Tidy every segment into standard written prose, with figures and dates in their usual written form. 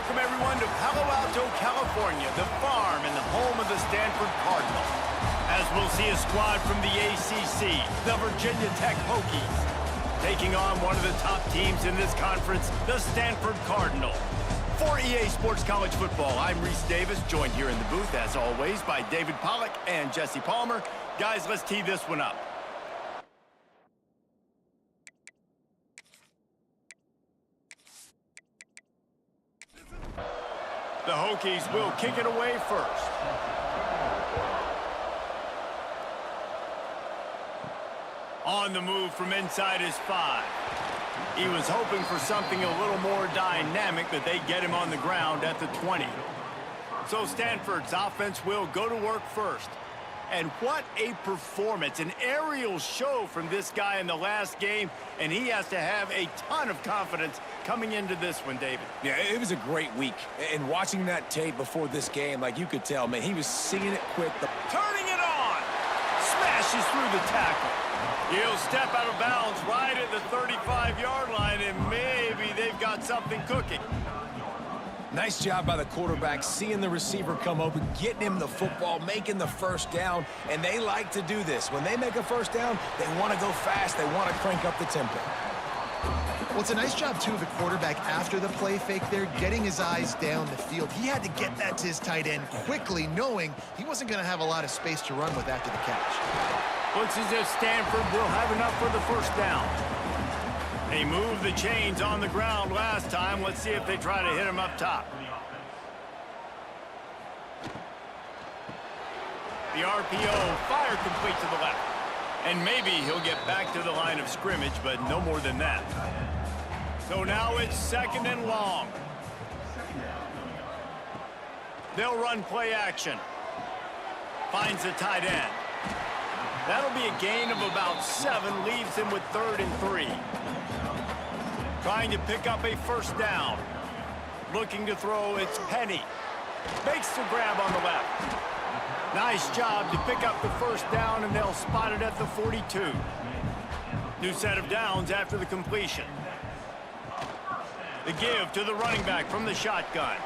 Welcome, everyone, to Palo Alto, California, the farm and the home of the Stanford Cardinal. As we'll see a squad from the ACC, the Virginia Tech Hokies, taking on one of the top teams in this conference, the Stanford Cardinal. For EA Sports College Football, I'm Reese Davis, joined here in the booth, as always, by David Pollack and Jesse Palmer. Guys, let's tee this one up. The Hokies will kick it away first. On the move from inside his 5. He was hoping for something a little more dynamic, but they get him on the ground at the 20. So Stanford's offense will go to work first. And what a performance, an aerial show from this guy in the last game, and he has to have a ton of confidence coming into this one, David. Yeah, it was a great week. And watching that tape before this game, like you could tell, man, he was seeing it quick. Turning it on! Smashes through the tackle. He'll step out of bounds right at the 35-yard line, and maybe they've got something cooking. Nice job by the quarterback, seeing the receiver come open, getting him the football, making the first down, and they like to do this. When they make a first down, they want to go fast, they want to crank up the tempo. Well, it's a nice job, too, of the quarterback after the play fake there, getting his eyes down the field. He had to get that to his tight end quickly, knowing he wasn't going to have a lot of space to run with after the catch. Looks as if Stanford will have enough for the first down. They moved the chains on the ground last time. Let's see if they try to hit him up top. The RPO, fire complete to the left. And maybe he'll get back to the line of scrimmage, but no more than that. So now it's 2nd and long. They'll run play action. Finds the tight end. That'll be a gain of about 7, leaves him with 3rd and 3. Trying to pick up a first down. Looking to throw, it's Penny. Makes the grab on the left. Nice job to pick up the first down, and they'll spot it at the 42. New set of downs after the completion. The give to the running back from the shotgun.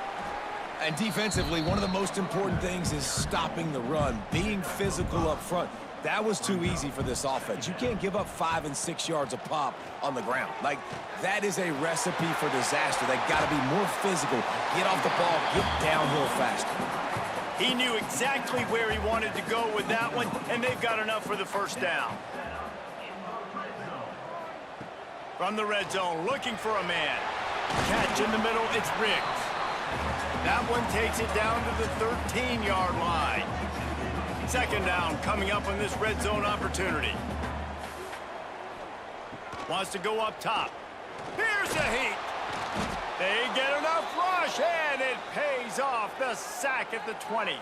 And defensively, one of the most important things is stopping the run, being physical up front. That was too easy for this offense. You can't give up 5 and 6 yards a pop on the ground. Like, that is a recipe for disaster. They got to be more physical, get off the ball, get downhill faster. He knew exactly where he wanted to go with that one, and they've got enough for the first down. From the red zone, looking for a man. Catch in the middle, it's Riggs. That one takes it down to the 13-yard line. Second down coming up on this red zone opportunity. Wants to go up top. Here's the heat. They get enough rush, and it pays off. The sack at the 20.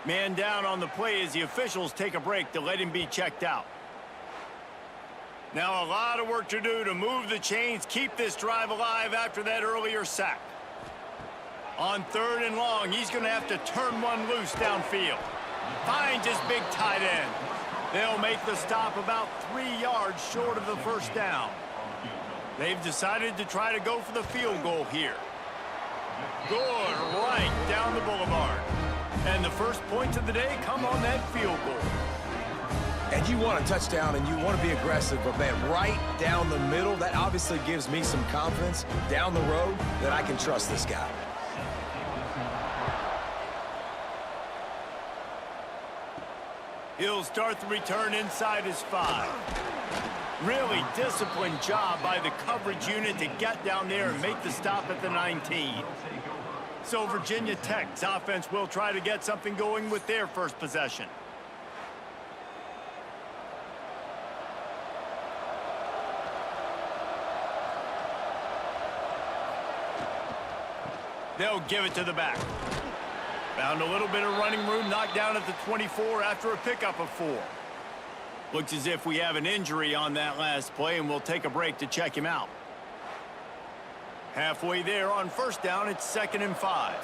Man down on the play as the officials take a break to let him be checked out. Now a lot of work to do to move the chains, keep this drive alive after that earlier sack. On 3rd and long, he's going to have to turn one loose downfield. Finds his big tight end. They'll make the stop about 3 yards short of the first down. They've decided to try to go for the field goal here. Good, right down the boulevard. And the first points of the day come on that field goal. And you want a touchdown and you want to be aggressive, but man, right down the middle, that obviously gives me some confidence down the road that I can trust this guy. He'll start the return inside his 5. Really disciplined job by the coverage unit to get down there and make the stop at the 19. So Virginia Tech's offense will try to get something going with their first possession. They'll give it to the back. Found a little bit of running room, knocked down at the 24 after a pickup of 4. Looks as if we have an injury on that last play, and we'll take a break to check him out. Halfway there on first down, it's 2nd and 5.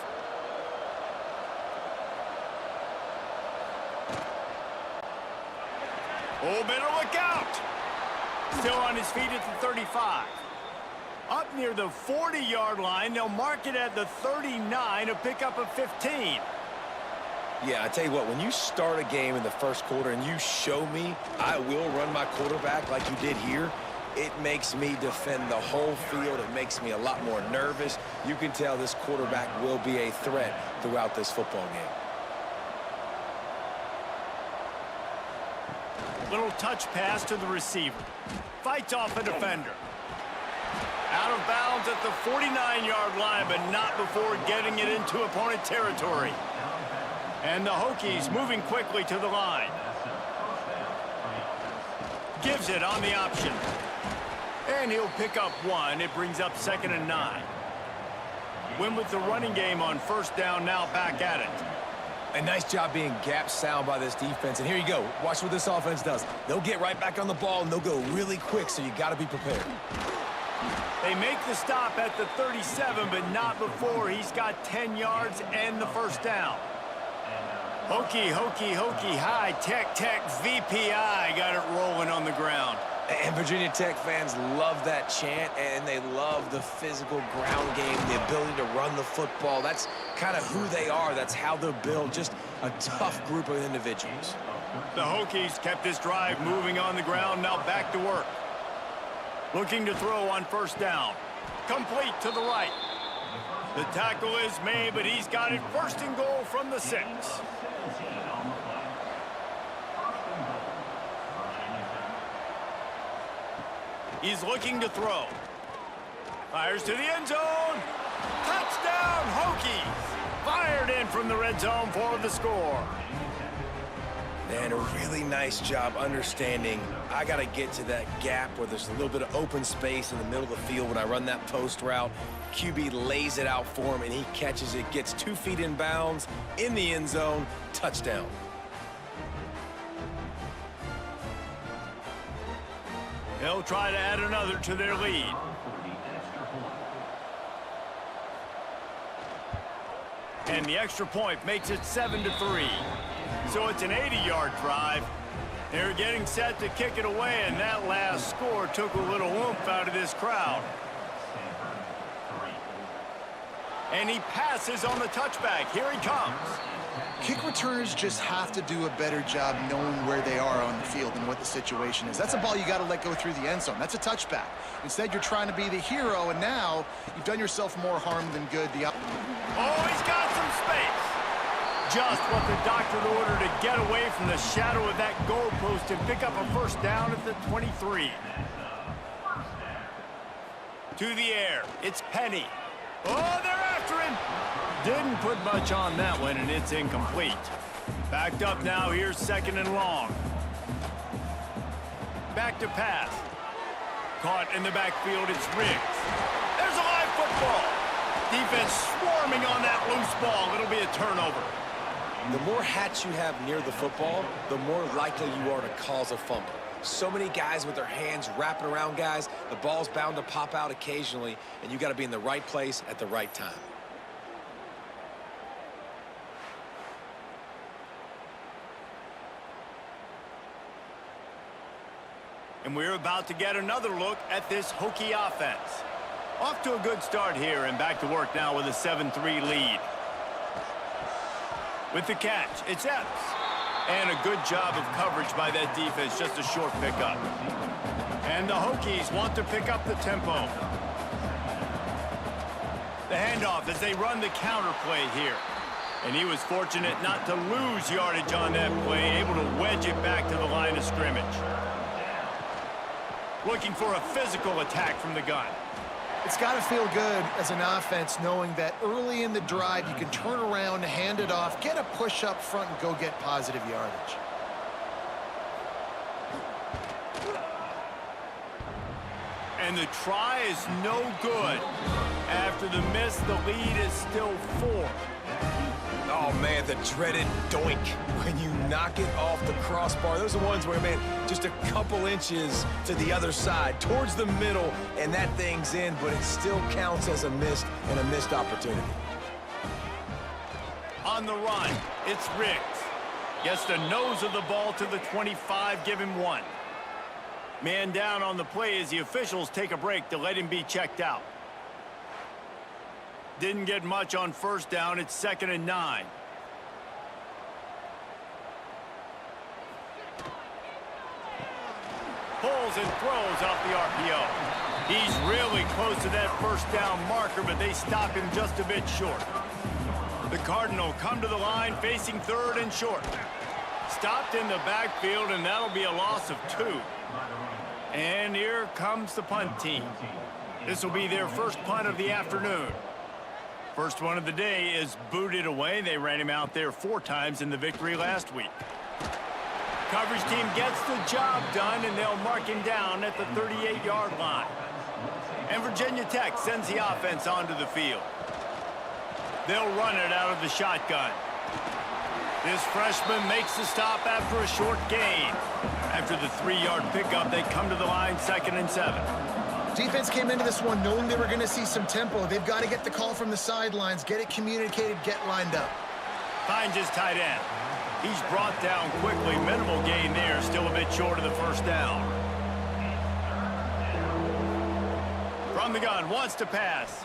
Oh, better look out. Still on his feet at the 35. Up near the 40-yard line, they'll mark it at the 39, a pickup of 15. Yeah, I tell you what, when you start a game in the first quarter and you show me I will run my quarterback like you did here, it makes me defend the whole field. It makes me a lot more nervous. You can tell this quarterback will be a threat throughout this football game. Little touch pass to the receiver. Fights off a defender. Out of bounds at the 49-yard line, but not before getting it into opponent territory. And the Hokies moving quickly to the line. Gives it on the option. And he'll pick up 1. It brings up 2nd and 9. Win with the running game on first down, now back at it. A nice job being gap sound by this defense. And here you go. Watch what this offense does. They'll get right back on the ball, and they'll go really quick, so you got to be prepared. They make the stop at the 37, but not before he's got 10 yards and the first down. Hokie, Hokie, Hokie, high, Tech, Tech, VPI got it rolling on the ground. And Virginia Tech fans love that chant, and they love the physical ground game, the ability to run the football. That's kind of who they are. That's how they're built, just a tough group of individuals. The Hokies kept this drive moving on the ground, now back to work. Looking to throw on first down. Complete to the right. The tackle is made, but he's got it 1st and goal from the 6. He's looking to throw. Fires to the end zone. Touchdown, Hokies. Fired in from the red zone for the score. And a really nice job understanding I got to get to that gap where there's a little bit of open space in the middle of the field when I run that post route. QB lays it out for him, and he catches it, gets 2 feet in bounds, in the end zone, touchdown. They'll try to add another to their lead. And the extra point makes it 7-3. So it's an 80-yard drive. They're getting set to kick it away, and that last score took a little oomph out of this crowd. And he passes on the touchback. Here he comes. Kick returners just have to do a better job knowing where they are on the field and what the situation is. That's a ball you got to let go through the end zone. That's a touchback. Instead, you're trying to be the hero, and now you've done yourself more harm than good. Oh, he's got some space. Just what the doctor ordered to get away from the shadow of that goalpost and pick up a first down at the 23. To the air. It's Penny. Oh, they're after him. Didn't put much on that one, and it's incomplete. Backed up now. Here's second and long. Back to pass. Caught in the backfield. It's Riggs. There's a live football. Defense swarming on that loose ball. It'll be a turnover. The more hats you have near the football, the more likely you are to cause a fumble. So many guys with their hands wrapping around guys, the ball's bound to pop out occasionally, and you got to be in the right place at the right time. And we're about to get another look at this Hokie offense. Off to a good start here, and back to work now with a 7-3 lead. With the catch, it's Epps. And a good job of coverage by that defense, just a short pickup. And the Hokies want to pick up the tempo. The handoff as they run the counter play here. And he was fortunate not to lose yardage on that play, able to wedge it back to the line of scrimmage. Looking for a physical attack from the gun. It's got to feel good as an offense knowing that early in the drive you can turn around, hand it off, get a push up front, and go get positive yardage. And the try is no good. After the miss, the lead is still 4. Oh, man, the dreaded doink when you knock it off the crossbar. Those are ones where, man, just a couple inches to the other side, towards the middle, and that thing's in, but it still counts as a missed and a missed opportunity. On the run, it's Riggs. Gets the nose of the ball to the 25, give him 1. Man down on the play as the officials take a break to let him be checked out. Didn't get much on first down. It's 2nd and 9. Pulls and throws off the RPO. He's really close to that first down marker, but they stop him just a bit short. The Cardinal come to the line facing 3rd and short. Stopped in the backfield, and that'll be a loss of 2. And here comes the punt team. This will be their first punt of the afternoon. First one of the day is booted away. They ran him out there 4 times in the victory last week. Coverage team gets the job done, and they'll mark him down at the 38-yard line. And Virginia Tech sends the offense onto the field. They'll run it out of the shotgun. This freshman makes the stop after a short gain. After the 3-yard pickup, they come to the line 2nd and 7. Defense came into this one knowing they were going to see some tempo. They've got to get the call from the sidelines, get it communicated, get lined up. Finds his tight end. He's brought down quickly. Minimal gain there, still a bit short of the first down. From the gun, wants to pass.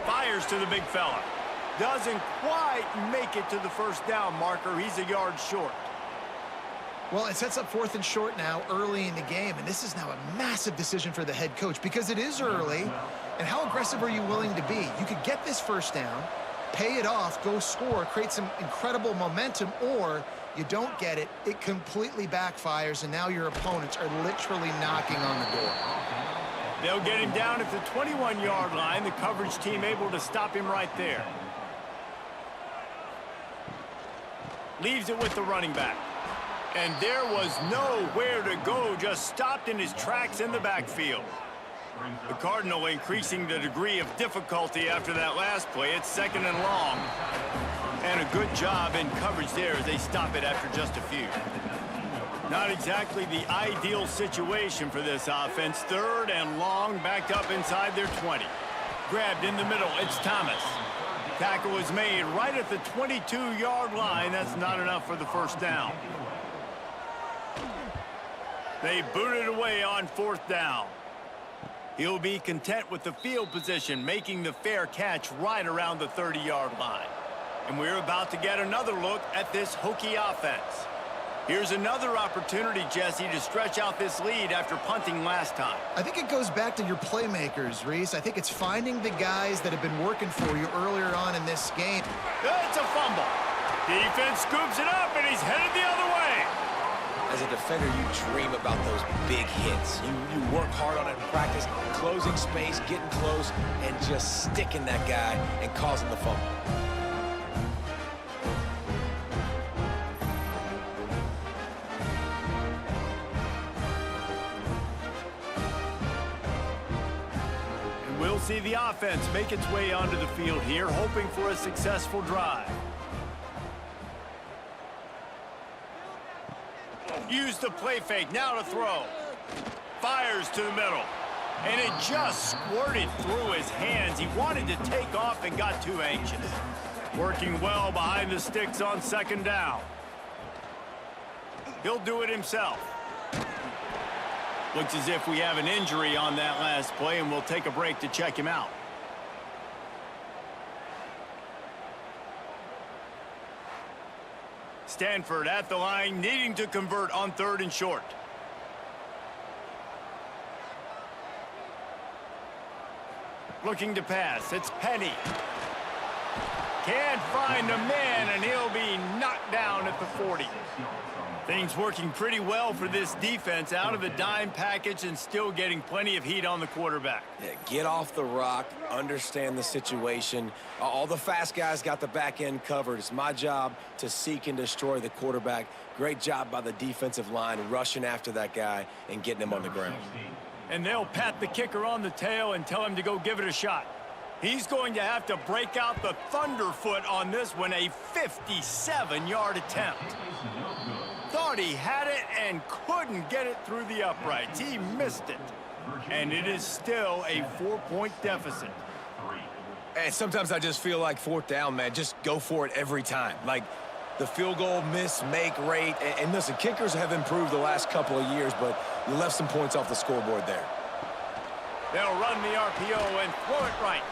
Fires to the big fella. Doesn't quite make it to the first down marker. He's a yard short. Well, it sets up 4th and short now early in the game, and this is now a massive decision for the head coach because it is early, and how aggressive are you willing to be? You could get this first down, pay it off, go score, create some incredible momentum, or you don't get it, it completely backfires, and now your opponents are literally knocking on the door. They'll get him down at the 21-yard line. The coverage team able to stop him right there. Leaves it with the running back. And there was nowhere to go, just stopped in his tracks in the backfield. The Cardinal increasing the degree of difficulty after that last play. It's 2nd and long. And a good job in coverage there as they stop it after just a few. Not exactly the ideal situation for this offense. 3rd and long, backed up inside their 20. Grabbed in the middle, it's Thomas. Tackle is made right at the 22-yard line. That's not enough for the first down. They boot it away on 4th down. He'll be content with the field position, making the fair catch right around the 30-yard line. And we're about to get another look at this Hokie offense. Here's another opportunity, Jesse, to stretch out this lead after punting last time. I think it goes back to your playmakers, Reese. I think it's finding the guys that have been working for you earlier on in this game. It's a fumble. Defense scoops it up, and he's headed the other way. As a defender, you dream about those big hits. You work hard on it in practice, closing space, getting close, and just sticking that guy and causing the fumble. We'll see the offense make its way onto the field here, hoping for a successful drive. Use the play fake, now to throw. Fires to the middle. And it just squirted through his hands. He wanted to take off and got too anxious. Working well behind the sticks on second down. He'll do it himself. Looks as if we have an injury on that last play, and we'll take a break to check him out. Stanford at the line, needing to convert on 3rd and short. Looking to pass, it's Penny. Can't find a man, and he'll be knocked down at the 40. Things working pretty well for this defense, out of the dime package and still getting plenty of heat on the quarterback. Yeah, get off the rock, understand the situation. All the fast guys got the back end covered. It's my job to seek and destroy the quarterback. Great job by the defensive line rushing after that guy and getting him on the ground. And they'll pat the kicker on the tail and tell him to go give it a shot. He's going to have to break out the thunderfoot on this one, a 57-yard attempt. Thought he had it and couldn't get it through the uprights. He missed it. And it is still a 4-point deficit. And sometimes I just feel like 4th down, man. Just go for it every time. Like the field goal miss-make rate. And listen, kickers have improved the last couple of years, but you left some points off the scoreboard there. They'll run the RPO and throw it right.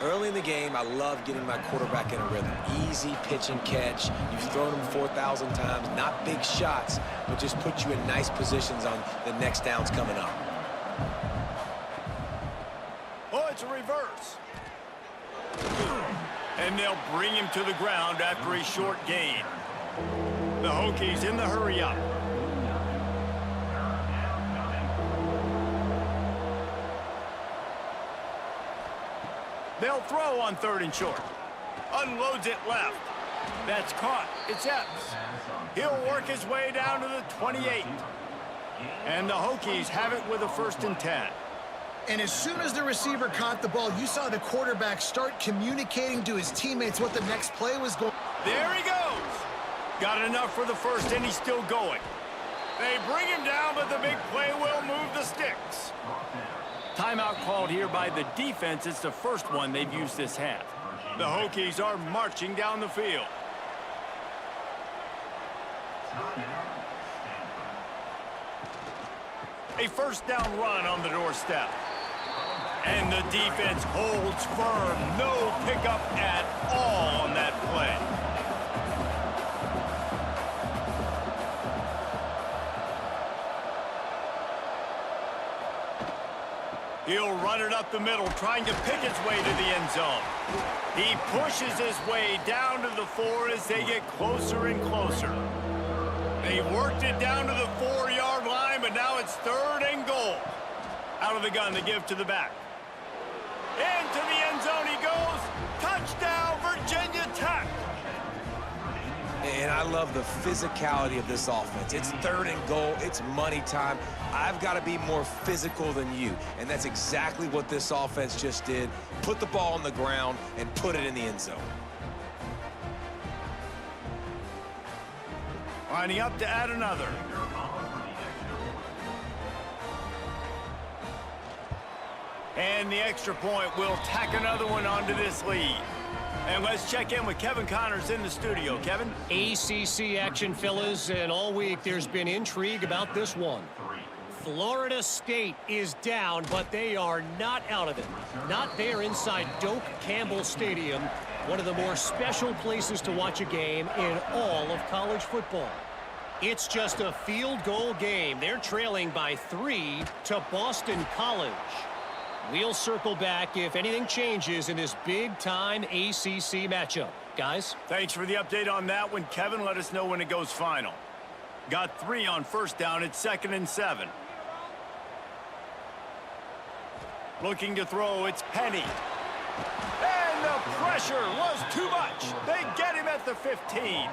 Early in the game, I love getting my quarterback in a rhythm. Easy pitch and catch. You've thrown him 4,000 times. Not big shots, but just put you in nice positions on the next downs coming up. Oh, it's a reverse. And they'll bring him to the ground after a short gain. The Hokies in the hurry-up. They'll throw on 3rd and short. Unloads it left. That's caught. It's Epps. He'll work his way down to the 28. And the Hokies have it with a 1st and 10. And as soon as the receiver caught the ball, you saw the quarterback start communicating to his teammates what the next play was going. There he goes. Got enough for the 1st, and he's still going. They bring him down, but the big play will move the sticks. Timeout called here by the defense. It's the first one they've used this half. The Hokies are marching down the field. A 1st down run on the doorstep. And the defense holds firm. No pickup at all on that play. He'll run it up the middle, trying to pick his way to the end zone. He pushes his way down to the 4 as they get closer and closer. They worked it down to the 4-yard line, but now it's 3rd and goal. Out of the gun, they give to the back. Into the end zone he goes. Touchdown, Virginia Tech. And I love the physicality of this offense. It's 3rd and goal. It's money time. I've got to be more physical than you. And that's exactly what this offense just did. Put the ball on the ground and put it in the end zone. Lining up to add another. And the extra point will tack another one onto this lead. And let's check in with Kevin Connors in the studio. Kevin? ACC action, fellas, and all week there's been intrigue about this one. Florida State is down, but they are not out of it. Not there inside Doak Campbell Stadium, one of the more special places to watch a game in all of college football. It's just a field goal game. They're trailing by 3 to Boston College. We'll circle back if anything changes in this big-time ACC matchup. Guys? Thanks for the update on that one, Kevin. Let us know when it goes final. Got 3 on first down at 2nd and 7. Looking to throw, it's Penny. And the pressure was too much. They get him at the 15.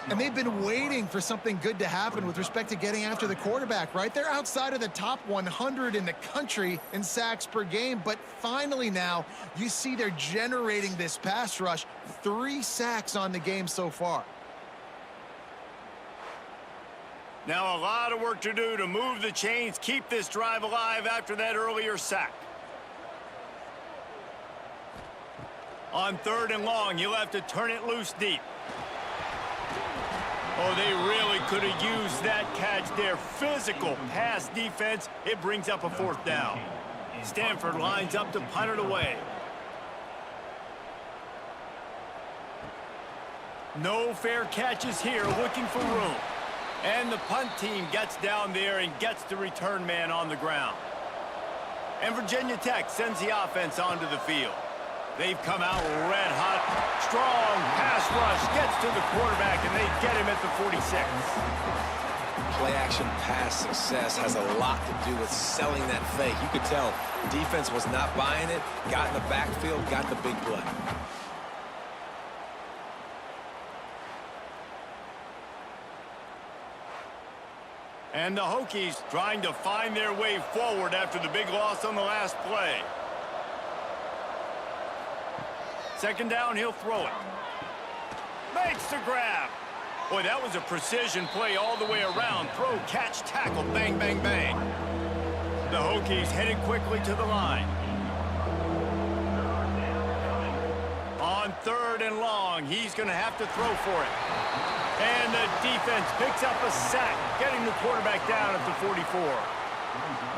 And they've been waiting for something good to happen with respect to getting after the quarterback, right? They're outside of the top 100 in the country in sacks per game, but finally now you see they're generating this pass rush. 3 sacks on the game so far. Now a lot of work to do to move the chains, keep this drive alive after that earlier sack. On 3rd and long, you'll have to turn it loose deep. Oh, they really could have used that catch there. Physical pass defense. It brings up a 4th down. Stanford lines up to punt it away. No fair catches here, looking for room. And the punt team gets down there and gets the return man on the ground. And Virginia Tech sends the offense onto the field. They've come out red hot. Strong pass rush gets to the quarterback, and they get him at the 46. Play-action pass success has a lot to do with selling that fake. You could tell defense was not buying it, got in the backfield, got the big play. And the Hokies trying to find their way forward after the big loss on the last play. 2nd down, he'll throw it. Makes the grab. Boy, that was a precision play all the way around. Throw, catch, tackle, bang, bang, bang. The Hokies headed quickly to the line. On 3rd and long, he's going to have to throw for it. And the defense picks up a sack, getting the quarterback down at the 44.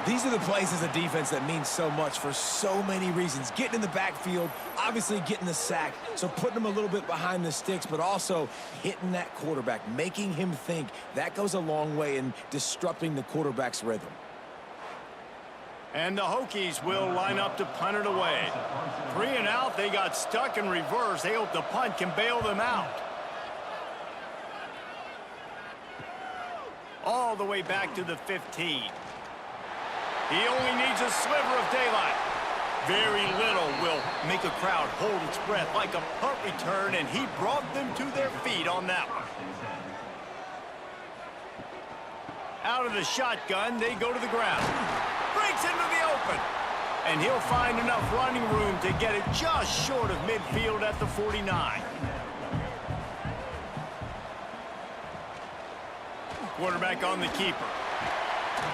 These are the plays as a defense that mean so much for so many reasons. Getting in the backfield, obviously getting the sack, so putting them a little bit behind the sticks, but also hitting that quarterback, making him think. That goes a long way in disrupting the quarterback's rhythm. And the Hokies will line up to punt it away. 3 and out, they got stuck in reverse. They hope the punt can bail them out. All the way back to the 15. He only needs a sliver of daylight. Very little will make a crowd hold its breath like a punt return, and he brought them to their feet on that one. Out of the shotgun, they go to the ground. Breaks into the open. And he'll find enough running room to get it just short of midfield at the 49. Quarterback on the keeper.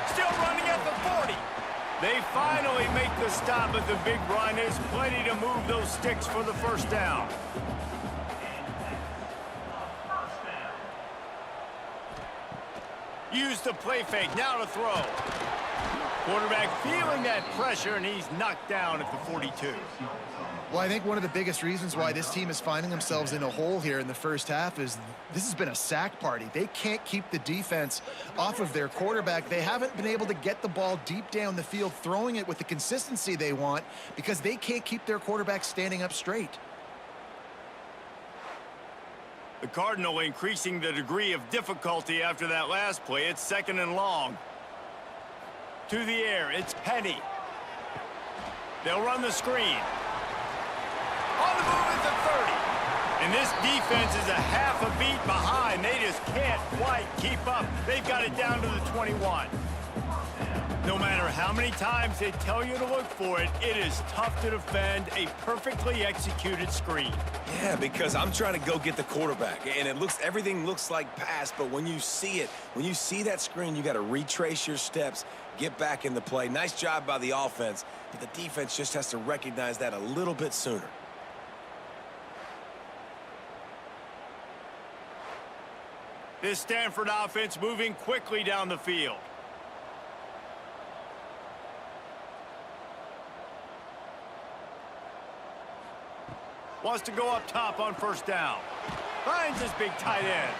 Still running at the 40. They finally make the stop at the big run. There's plenty to move those sticks for the 1st down. Use the play fake, now to throw. Quarterback feeling that pressure, and he's knocked down at the 42. Well, I think one of the biggest reasons why this team is finding themselves in a hole here in the first half is this has been a sack party. They can't keep the defense off of their quarterback. They haven't been able to get the ball deep down the field, throwing it with the consistency they want because they can't keep their quarterback standing up straight. The Cardinal increasing the degree of difficulty after that last play. It's 2nd and long. To the air, it's Penny. They'll run the screen. On the move at the 30. And this defense is a half a beat behind. They just can't quite keep up. They've got it down to the 21. No matter how many times they tell you to look for it, it is tough to defend a perfectly executed screen. Yeah, because I'm trying to go get the quarterback, and everything looks like pass, but when you see it, when you see that screen, you got to retrace your steps, get back in the play. Nice job by the offense, but the defense just has to recognize that a little bit sooner. This Stanford offense moving quickly down the field. Wants to go up top on first down. Finds his big tight end.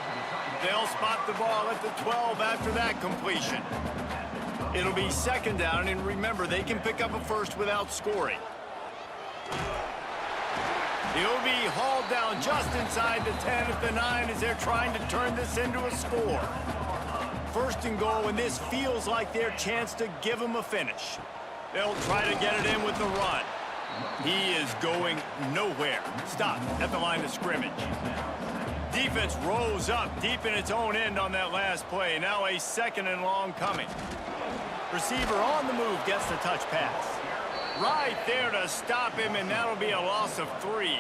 They'll spot the ball at the 12 after that completion. It'll be second down, and remember, they can pick up a first without scoring. He'll be hauled down just inside the 10 at the 9 as they're trying to turn this into a score. First and goal, and this feels like their chance to give them a finish. They'll try to get it in with the run. He is going nowhere. Stop at the line of scrimmage. Defense rose up deep in its own end on that last play. Now a second and long coming. Receiver on the move gets the touch pass. Right there to stop him, and that'll be a loss of 3.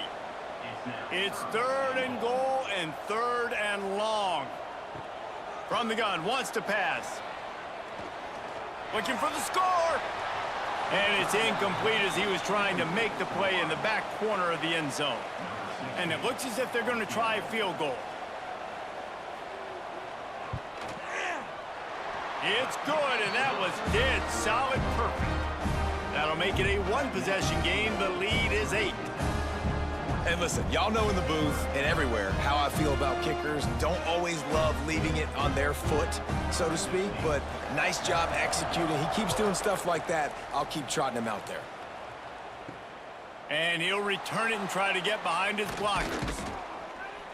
It's third and goal and third and long. From the gun, wants to pass. Looking for the score. And it's incomplete as he was trying to make the play in the back corner of the end zone. And it looks as if they're going to try a field goal. It's good, and that was dead solid perfect. That'll make it a one-possession game. The lead is 8. And listen, y'all know in the booth and everywhere how I feel about kickers. Don't always love leaving it on their foot, so to speak, but nice job executing. He keeps doing stuff like that. I'll keep trotting him out there. And he'll return it and try to get behind his blockers.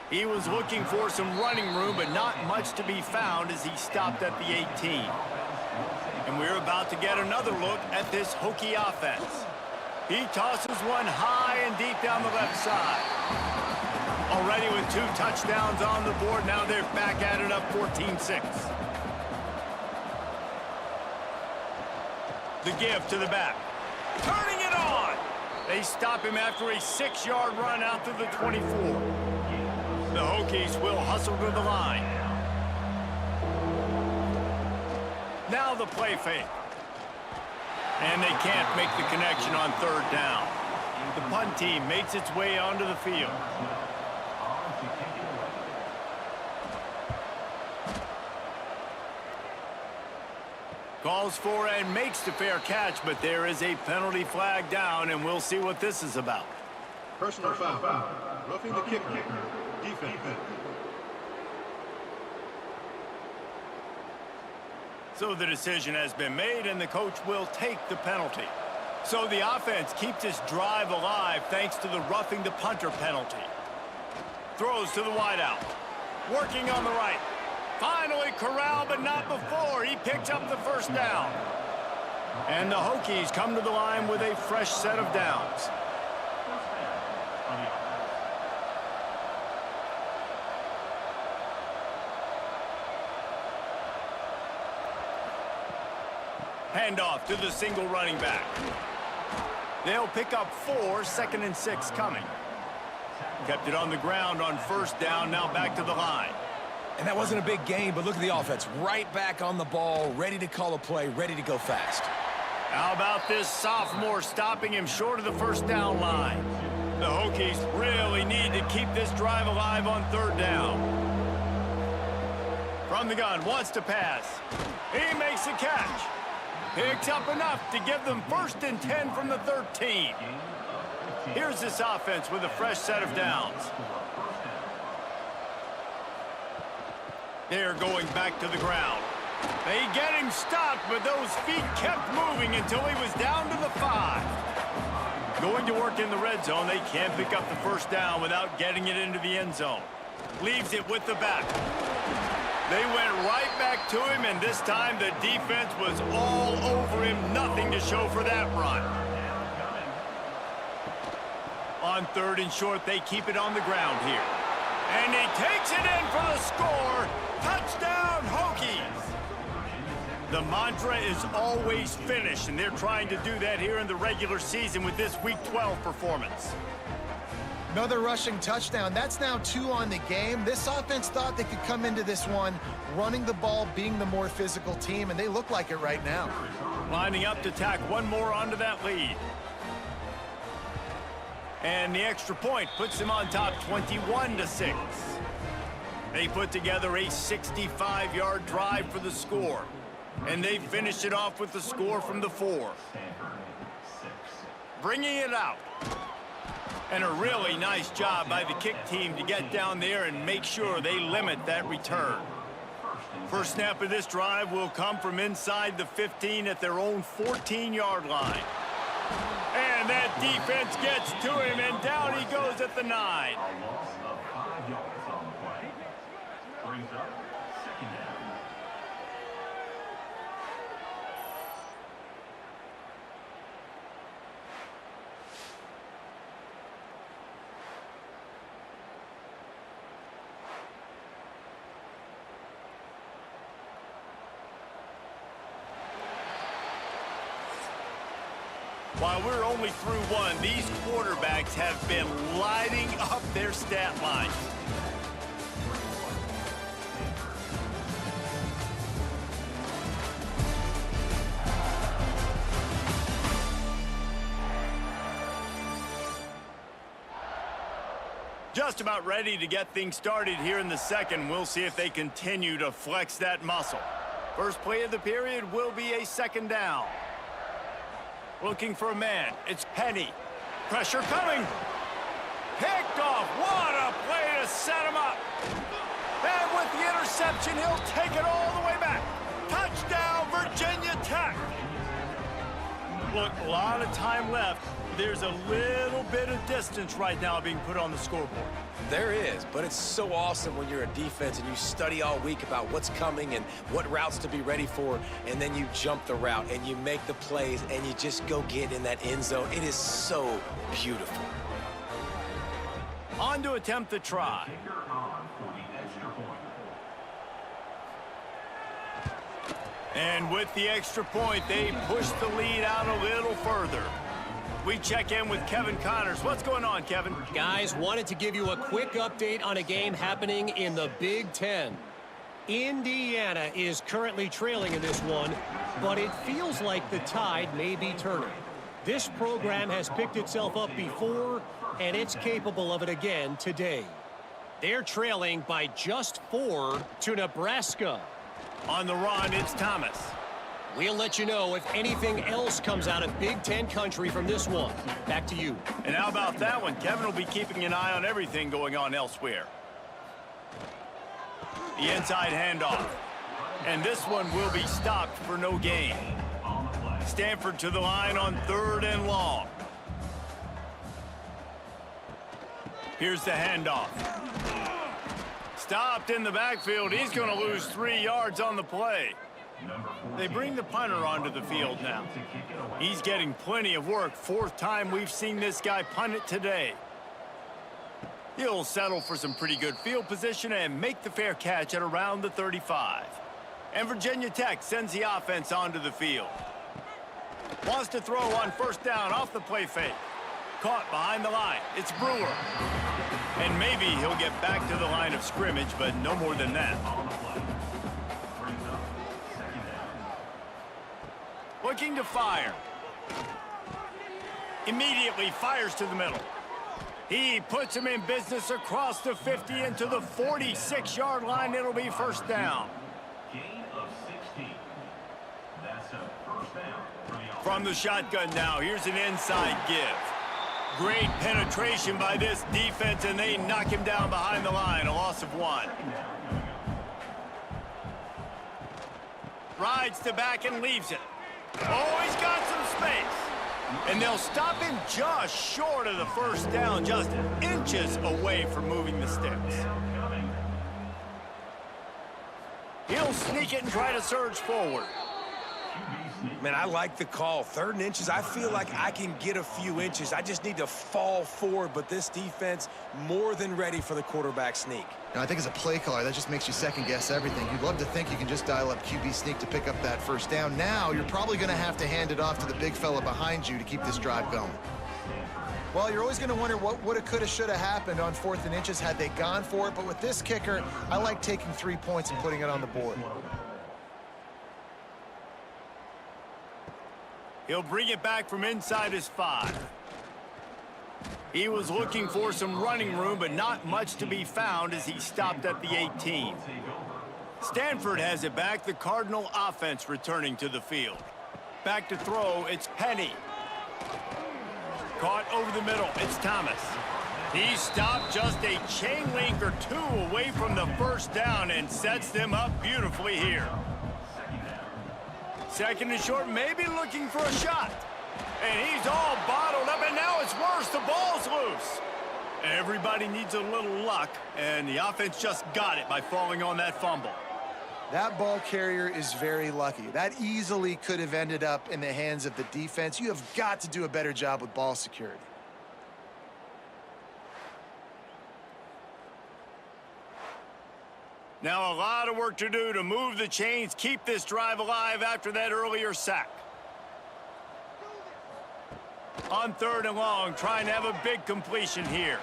He was looking for some running room, but not much to be found as he stopped at the 18. And we're about to get another look at this Hokie offense. He tosses one high and deep down the left side. Already with 2 touchdowns on the board, now they're back at it up 14-6. The give to the back. Turning it on! They stop him after a 6-yard run out to the 24. The Hokies will hustle to the line. Now the play fake. And they can't make the connection on third down. The punt team makes its way onto the field. Calls for and makes the fair catch, but there is a penalty flag down, and we'll see what this is about. Personal foul. Roughing the kicker. Defense. So the decision has been made, and the coach will take the penalty. So the offense keeps this drive alive thanks to the roughing the punter penalty. Throws to the wideout. Working on the right. Finally corralled, but not before. He picks up the first down. And the Hokies come to the line with a fresh set of downs. Handoff to the single running back. They'll pick up 4, 2nd and 6 coming. Kept it on the ground on first down, now back to the line. And that wasn't a big gain, but look at the offense. Right back on the ball, ready to call a play, ready to go fast. How about this sophomore stopping him short of the first down line? The Hokies really need to keep this drive alive on third down. From the gun, wants to pass. He makes the catch. Picks up enough to give them 1st and 10 from the 13. Here's this offense with a fresh set of downs. They're going back to the ground. They get him stopped, but those feet kept moving until he was down to the 5. Going to work in the red zone, they can't pick up the first down without getting it into the end zone. Leaves it with the back. They went right back to him, and this time the defense was all over him. Nothing to show for that run. On 3rd and short, they keep it on the ground here. And he takes it in for the score. Touchdown, Hokies! The mantra is always finish, and they're trying to do that here in the regular season with this Week 12 performance. Another rushing touchdown. That's now 2 on the game. This offense thought they could come into this one running the ball, being the more physical team, and they look like it right now. Lining up to tack one more onto that lead. And the extra point puts them on top 21-6. They put together a 65-yard drive for the score. And they finish it off with the score from the 4. Bringing it out. And a really nice job by the kick team to get down there and make sure they limit that return. First snap of this drive will come from inside the 15 at their own 14-yard line. And that defense gets to him, and down he goes at the 9. A loss of 5 yards on the play. Brings up second down. While we're only through one, these quarterbacks have been lighting up their stat lines. Just about ready to get things started here in the second. We'll see if they continue to flex that muscle. First play of the period will be a second down. Looking for a man. It's Penny. Pressure coming. Picked off. What a play to set him up. And with the interception, he'll take it all the way back. Touchdown, Virginia Tech. Look, a lot of time left. There's a little bit of distance right now being put on the scoreboard. There is, but it's so awesome when you're a defense and you study all week about what's coming and what routes to be ready for, and then you jump the route and you make the plays and you just go get in that end zone. It is so beautiful. On to attempt the try. Kicker on for the extra point. And with the extra point, they push the lead out a little further. We check in with Kevin Connors. What's going on, Kevin? Guys, wanted to give you a quick update on a game happening in the Big Ten. Indiana is currently trailing in this one, but it feels like the tide may be turning. This program has picked itself up before, and it's capable of it again today. They're trailing by just 4 to Nebraska. On the run, it's Thomas. We'll let you know if anything else comes out of Big Ten country from this one. Back to you. And how about that one? Kevin will be keeping an eye on everything going on elsewhere. The inside handoff. And this one will be stopped for no gain. Stanford to the line on 3rd and long. Here's the handoff. Stopped in the backfield. He's going to lose 3 yards on the play. They bring the punter onto the field now. He's getting plenty of work. 4th time we've seen this guy punt it today. He'll settle for some pretty good field position and make the fair catch at around the 35. And Virginia Tech sends the offense onto the field. Wants to throw on 1st down off the play fake. Caught behind the line. It's Brewer. And maybe he'll get back to the line of scrimmage, but no more than that. Looking to fire. Immediately fires to the middle. He puts him in business across the 50 into the 46-yard line. It'll be 1st down. Gain of 16. That's a 1st down. From the shotgun now, here's an inside give. Great penetration by this defense, and they knock him down behind the line. A loss of 1. Rides to back and leaves it. Oh, he's got some space. And they'll stop him just short of the 1st down, just inches away from moving the sticks. He'll sneak it and try to surge forward. Man, I like the call. 3rd and inches, I feel like I can get a few inches. I just need to fall forward, but this defense more than ready for the quarterback sneak. Now, I think as a play caller, that just makes you second-guess everything. You'd love to think you can just dial up QB sneak to pick up that 1st down. Now, you're probably going to have to hand it off to the big fella behind you to keep this drive going. Well, you're always going to wonder what woulda, coulda, shoulda happened on 4th and inches had they gone for it. But with this kicker, I like taking 3 points and putting it on the board. He'll bring it back from inside his 5. He was looking for some running room, but not much to be found as he stopped at the 18. Stanford has it back. The Cardinal offense returning to the field. Back to throw, it's Penny. Caught over the middle, it's Thomas. He stopped just a chain link or two away from the first down and sets them up beautifully here. Second and short, maybe looking for a shot. And he's all bottled up, and now it's worse. The ball's loose. Everybody needs a little luck, and the offense just got it by falling on that fumble. That ball carrier is very lucky. That easily could have ended up in the hands of the defense. You have got to do a better job with ball security. Now a lot of work to do to move the chains, keep this drive alive after that earlier sack. On third and long, trying to have a big completion here.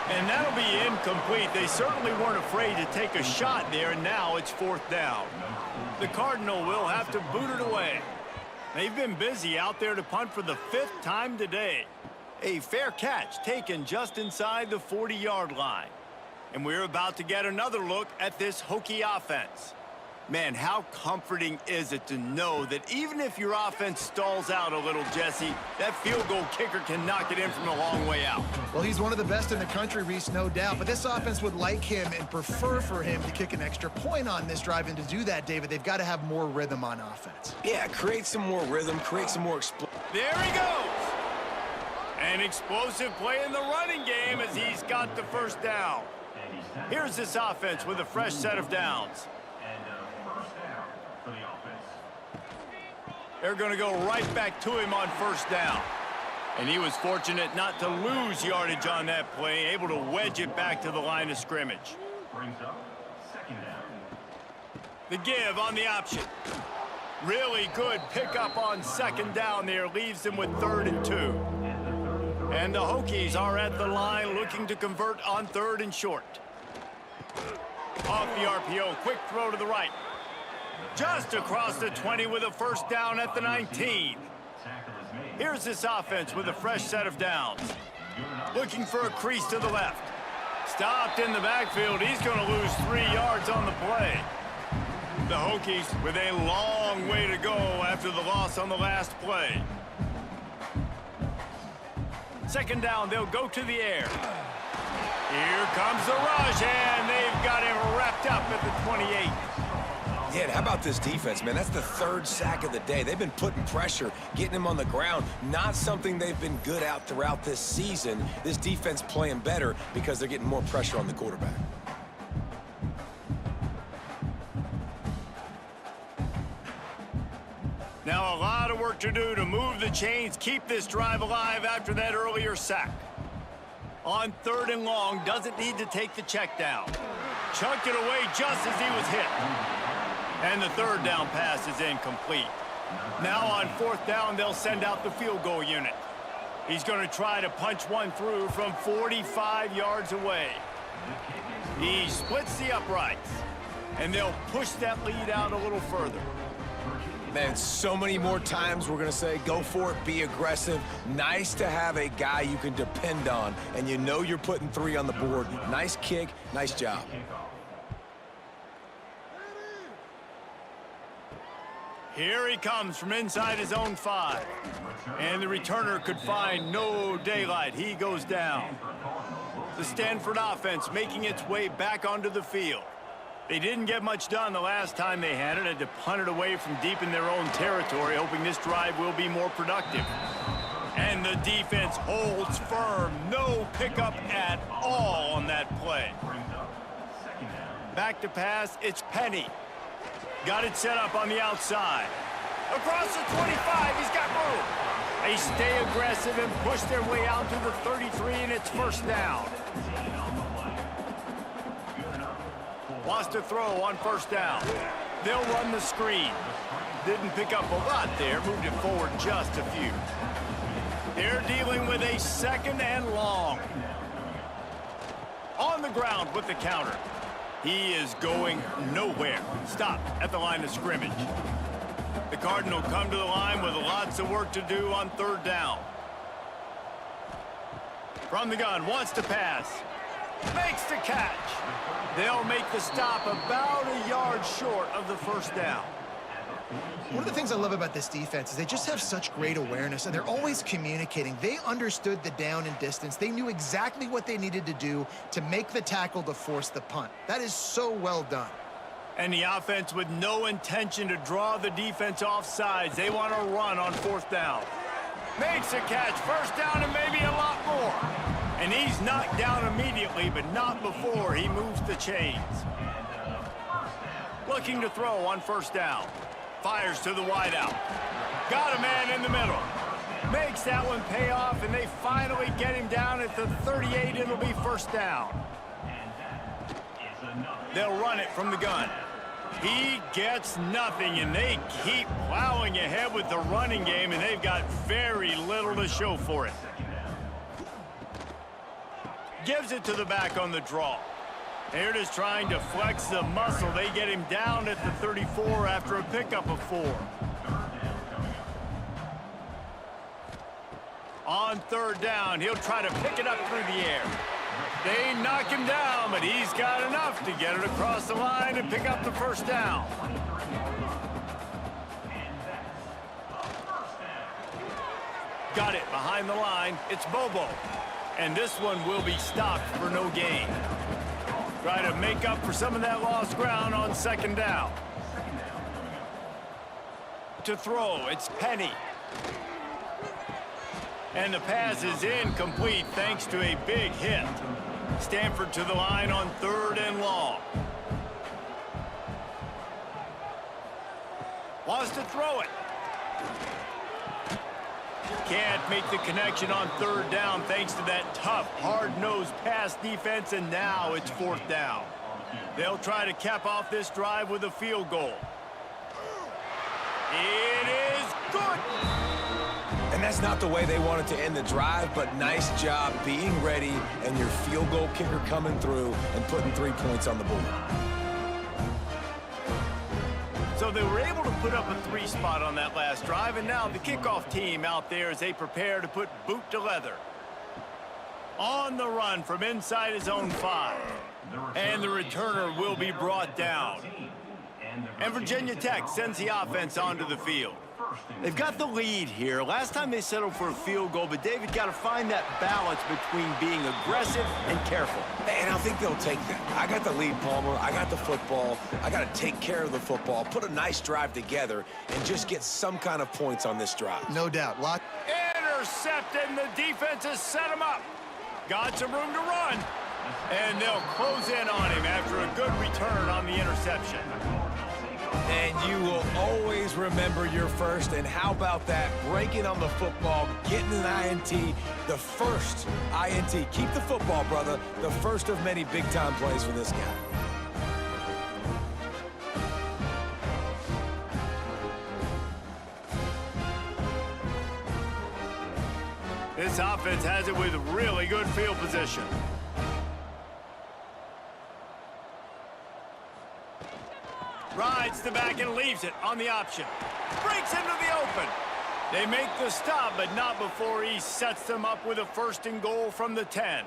And that'll be incomplete. They certainly weren't afraid to take a shot there, and now it's fourth down. The Cardinal will have to boot it away. They've been busy out there to punt for the 5th time today. A fair catch taken just inside the 40-yard line. And we're about to get another look at this Hokie offense. Man, how comforting is it to know that even if your offense stalls out a little, Jesse, that field goal kicker can knock it in from a long way out. Well, he's one of the best in the country, Reese, no doubt. But this offense would like him and prefer for him to kick an extra point on this drive. And to do that, David, they've got to have more rhythm on offense. Yeah, create some more rhythm, create some more explosion. There he goes. An explosive play in the running game as he's got the first down. Here's this offense with a fresh set of downs. First down for the offense. They're going to go right back to him on first down. And he was fortunate not to lose yardage on that play, able to wedge it back to the line of scrimmage. Brings up second down. The give on the option. Really good pickup on second down there, leaves them with 3rd and 2. And the Hokies are at the line looking to convert on 3rd and short. Off the RPO, quick throw to the right. Just across the 20 with a first down at the 19. Here's this offense with a fresh set of downs. Looking for a crease to the left. Stopped in the backfield. He's going to lose 3 yards on the play. The Hokies with a long way to go after the loss on the last play. Second down, they'll go to the air. Here comes the rush, and they've got him wrapped up at the 28. Yeah, and how about this defense, man? That's the 3rd sack of the day. They've been putting pressure, getting him on the ground. Not something they've been good at throughout this season. This defense playing better because they're getting more pressure on the quarterback. Now a lot of work to do to move the chains, keep this drive alive after that earlier sack. On 3rd and long, doesn't need to take the check down. Chucked it away just as he was hit. And the 3rd down pass is incomplete. Now on 4th down, they'll send out the field goal unit. He's going to try to punch one through from 45 yards away. He splits the uprights, and they'll push that lead out a little further. Man, so many more times we're going to say, go for it, be aggressive. Nice to have a guy you can depend on, and you know you're putting 3 on the board. Nice kick, nice job. Here he comes from inside his own 5. And the returner could find no daylight. He goes down. The Stanford offense making its way back onto the field. They didn't get much done the last time they had it. Had to punt it away from deep in their own territory, hoping this drive will be more productive. And the defense holds firm. No pickup at all on that play. Back to pass, it's Penny. Got it set up on the outside. Across the 25, he's got room. They stay aggressive and push their way out to the 33, and it's first down. Wants to throw on first down. They'll run the screen. Didn't pick up a lot there, moved it forward just a few. They're dealing with a 2nd and long. On the ground with the counter. He is going nowhere. Stop at the line of scrimmage. The Cardinal come to the line with lots of work to do on 3rd down. From the gun, wants to pass. Makes the catch. They'll make the stop about a yard short of the first down. One of the things I love about this defense is they just have such great awareness, and they're always communicating. They understood the down and distance. They knew exactly what they needed to do to make the tackle to force the punt. That is so well done. And the offense with no intention to draw the defense off sides. They want to run on 4th down. Makes a catch, 1st down and maybe a lot more. And he's knocked down immediately, but not before he moves the chains. Looking to throw on 1st down. Fires to the wideout. Got a man in the middle. Makes that one pay off, and they finally get him down at the 38. It'll be 1st down. They'll run it from the gun. He gets nothing, and they keep plowing ahead with the running game, and they've got very little to show for it. Gives it to the back on the draw. They're just trying to flex the muscle. They get him down at the 34 after a pickup of 4. On 3rd down, he'll try to pick it up through the air. They knock him down, but he's got enough to get it across the line and pick up the 1st down. Got it behind the line. It's Bobo. And this one will be stopped for no gain. Try to make up for some of that lost ground on 2nd down. To throw, it's Penny. And the pass is incomplete thanks to a big hit. Stanford to the line on 3rd and long. Wants to throw it. Can't make the connection on 3rd down thanks to that tough, hard-nosed pass defense, and now it's 4th down. They'll try to cap off this drive with a field goal. It is good! And that's not the way they wanted to end the drive, but nice job being ready and your field goal kicker coming through and putting 3 points on the board. So they were able to put up a 3 spot on that last drive, and now the kickoff team out there as they prepare to put boot to leather. On the run from inside his own 5. And the returner will be brought down. And Virginia Tech sends the offense onto the field. They've got the lead here. Last time they settled for a field goal, but David got to find that balance between being aggressive and careful. And I think they'll take that. I got the lead, Palmer. I got the football. I got to take care of the football, put a nice drive together, and just get some kind of points on this drive. No doubt. Intercepted, and the defense has set him up. Got some room to run. And they'll close in on him after a good return on the interception. And you will always remember your first, and how about that? Breaking on the football, getting an INT, the first INT. Keep the football, brother. The first of many big-time plays for this guy. This offense has it with really good field position. Rides the back and leaves it on the option. Breaks into the open. They make the stop, but not before he sets them up with a 1st and goal from the 10.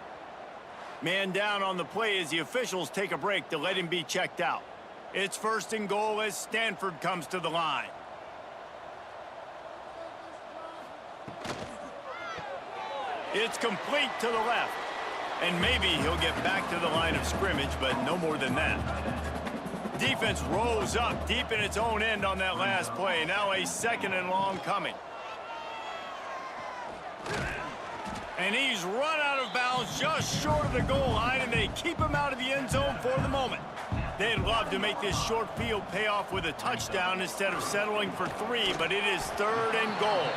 Man down on the play as the officials take a break to let him be checked out. It's 1st and goal as Stanford comes to the line. It's complete to the left. And maybe he'll get back to the line of scrimmage, but no more than that. Defense rolls up deep in its own end on that last play. Now a 2nd and long coming. And he's run out of bounds just short of the goal line, and they keep him out of the end zone for the moment. They'd love to make this short field pay off with a touchdown instead of settling for 3, but it is 3rd and goal.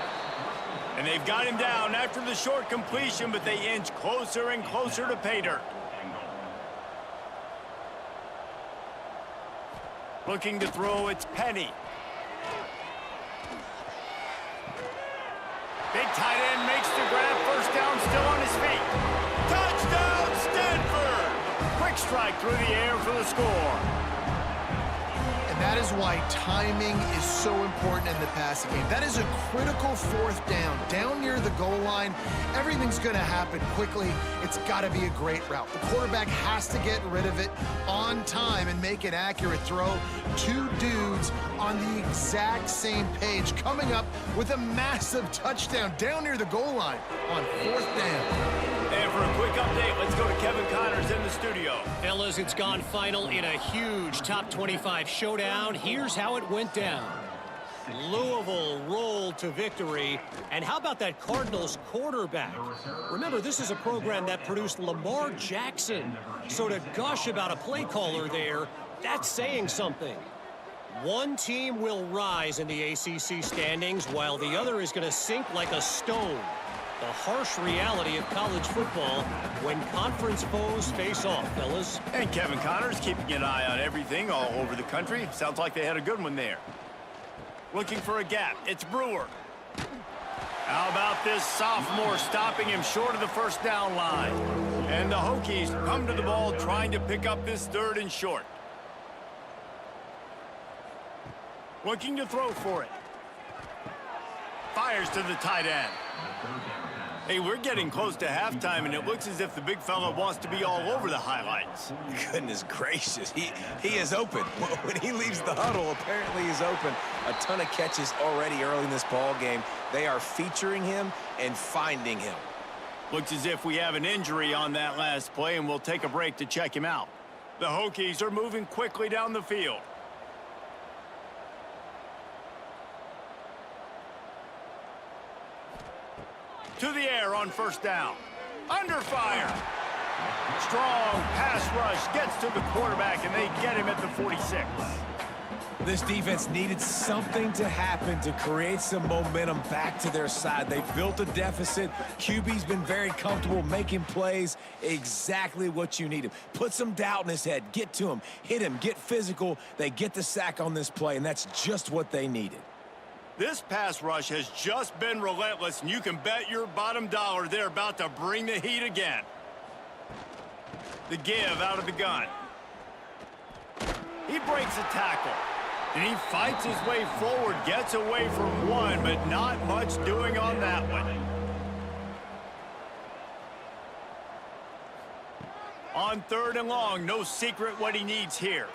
And they've got him down after the short completion, but they inch closer and closer to pay dirt. Looking to throw, it's Penny. Big tight end makes the grab. 1st down, still on his feet. Touchdown, Stanford! Quick strike through the air for the score. And that is why timing is so important in the passing game. That is a critical 4th down. Down near the goal line, everything's going to happen quickly. It's got to be a great route. The quarterback has to get rid of it on time and make an accurate throw. 2 dudes on the exact same page coming up with a massive touchdown down near the goal line on 4th down. And for a quick update, let's go to Kevin Connors in the studio. Fellas, it's gone final in a huge top 25 showdown. Here's how it went down. Louisville rolled to victory. And how about that Cardinals quarterback? Remember, this is a program that produced Lamar Jackson. So to gush about a play caller there, that's saying something. One team will rise in the ACC standings while the other is going to sink like a stone. The harsh reality of college football when conference foes face off, fellas. And Kevin Connors keeping an eye on everything all over the country. Sounds like they had a good one there. Looking for a gap. It's Brewer. How about this sophomore stopping him short of the 1st down line? And the Hokies come to the ball trying to pick up this 3rd and short. Looking to throw for it. Fires to the tight end. Hey, we're getting close to halftime, and it looks as if the big fella wants to be all over the highlights. Goodness gracious, he is open. When he leaves the huddle, apparently he's open. A ton of catches already early in this ball game. They are featuring him and finding him. Looks as if we have an injury on that last play, and we'll take a break to check him out. The Hokies are moving quickly down the field. To the air on 1st down. Under fire. Strong pass rush gets to the quarterback, and they get him at the 46. This defense needed something to happen to create some momentum back to their side. They built a deficit. QB's been very comfortable making plays. Exactly what you need him. Put some doubt in his head. Get to him. Hit him. Get physical. They get the sack on this play, and that's just what they needed. This pass rush has just been relentless, and you can bet your bottom dollar they're about to bring the heat again. The give out of the gun. He breaks a tackle, and he fights his way forward, gets away from one, but not much doing on that one. On 3rd and long, no secret what he needs here.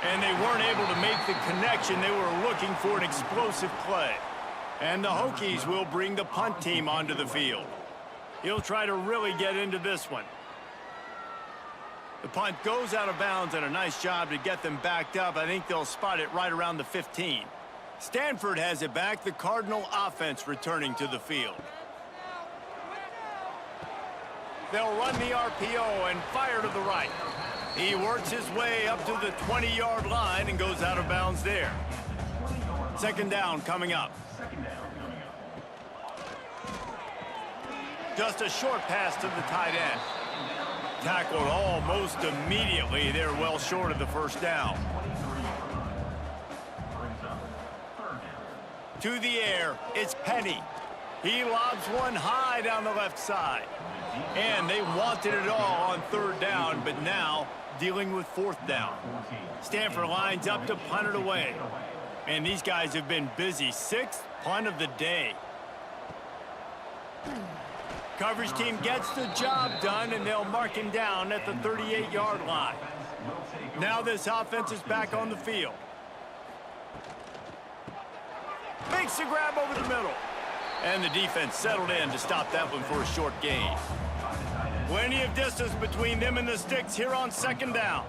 And they weren't able to make the connection. They were looking for an explosive play. And the Hokies will bring the punt team onto the field. He'll try to really get into this one. The punt goes out of bounds, and a nice job to get them backed up. I think they'll spot it right around the 15. Stanford has it back. The Cardinal offense returning to the field. They'll run the RPO and fire to the right. He works his way up to the 20-yard line and goes out of bounds there. 2nd down coming up. Just a short pass to the tight end. Tackled almost immediately. They're well short of the 1st down. To the air, it's Penny. He lobs one high down the left side. And they wanted it all on 3rd down, but now dealing with 4th down. Stanford lines up to punt it away. And these guys have been busy. 6th punt of the day. Coverage team gets the job done, and they'll mark him down at the 38-yard line. Now this offense is back on the field. Makes the grab over the middle. And the defense settled in to stop that one for a short gain. Plenty of distance between them and the sticks here on 2nd down.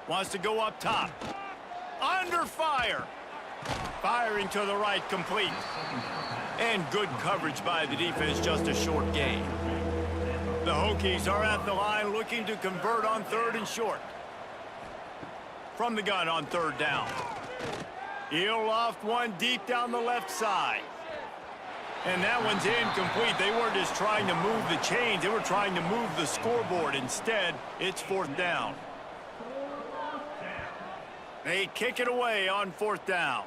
Wants to go up top. Under fire. Firing to the right, complete. And good coverage by the defense, just a short gain. The Hokies are at the line looking to convert on 3rd and short. From the gun on 3rd down. He'll loft one deep down the left side. And that one's incomplete. They weren't just trying to move the chains. They were trying to move the scoreboard. Instead, it's 4th down. They kick it away on 4th down.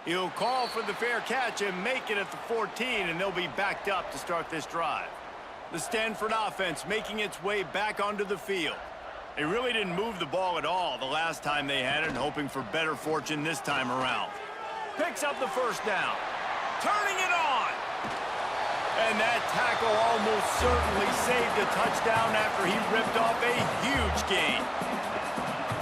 He'll call for the fair catch and make it at the 14, and they'll be backed up to start this drive. The Stanford offense making its way back onto the field. They really didn't move the ball at all the last time they had it, hoping for better fortune this time around. Picks up the first down. Turning it on. And that tackle almost certainly saved a touchdown after he ripped off a huge gain.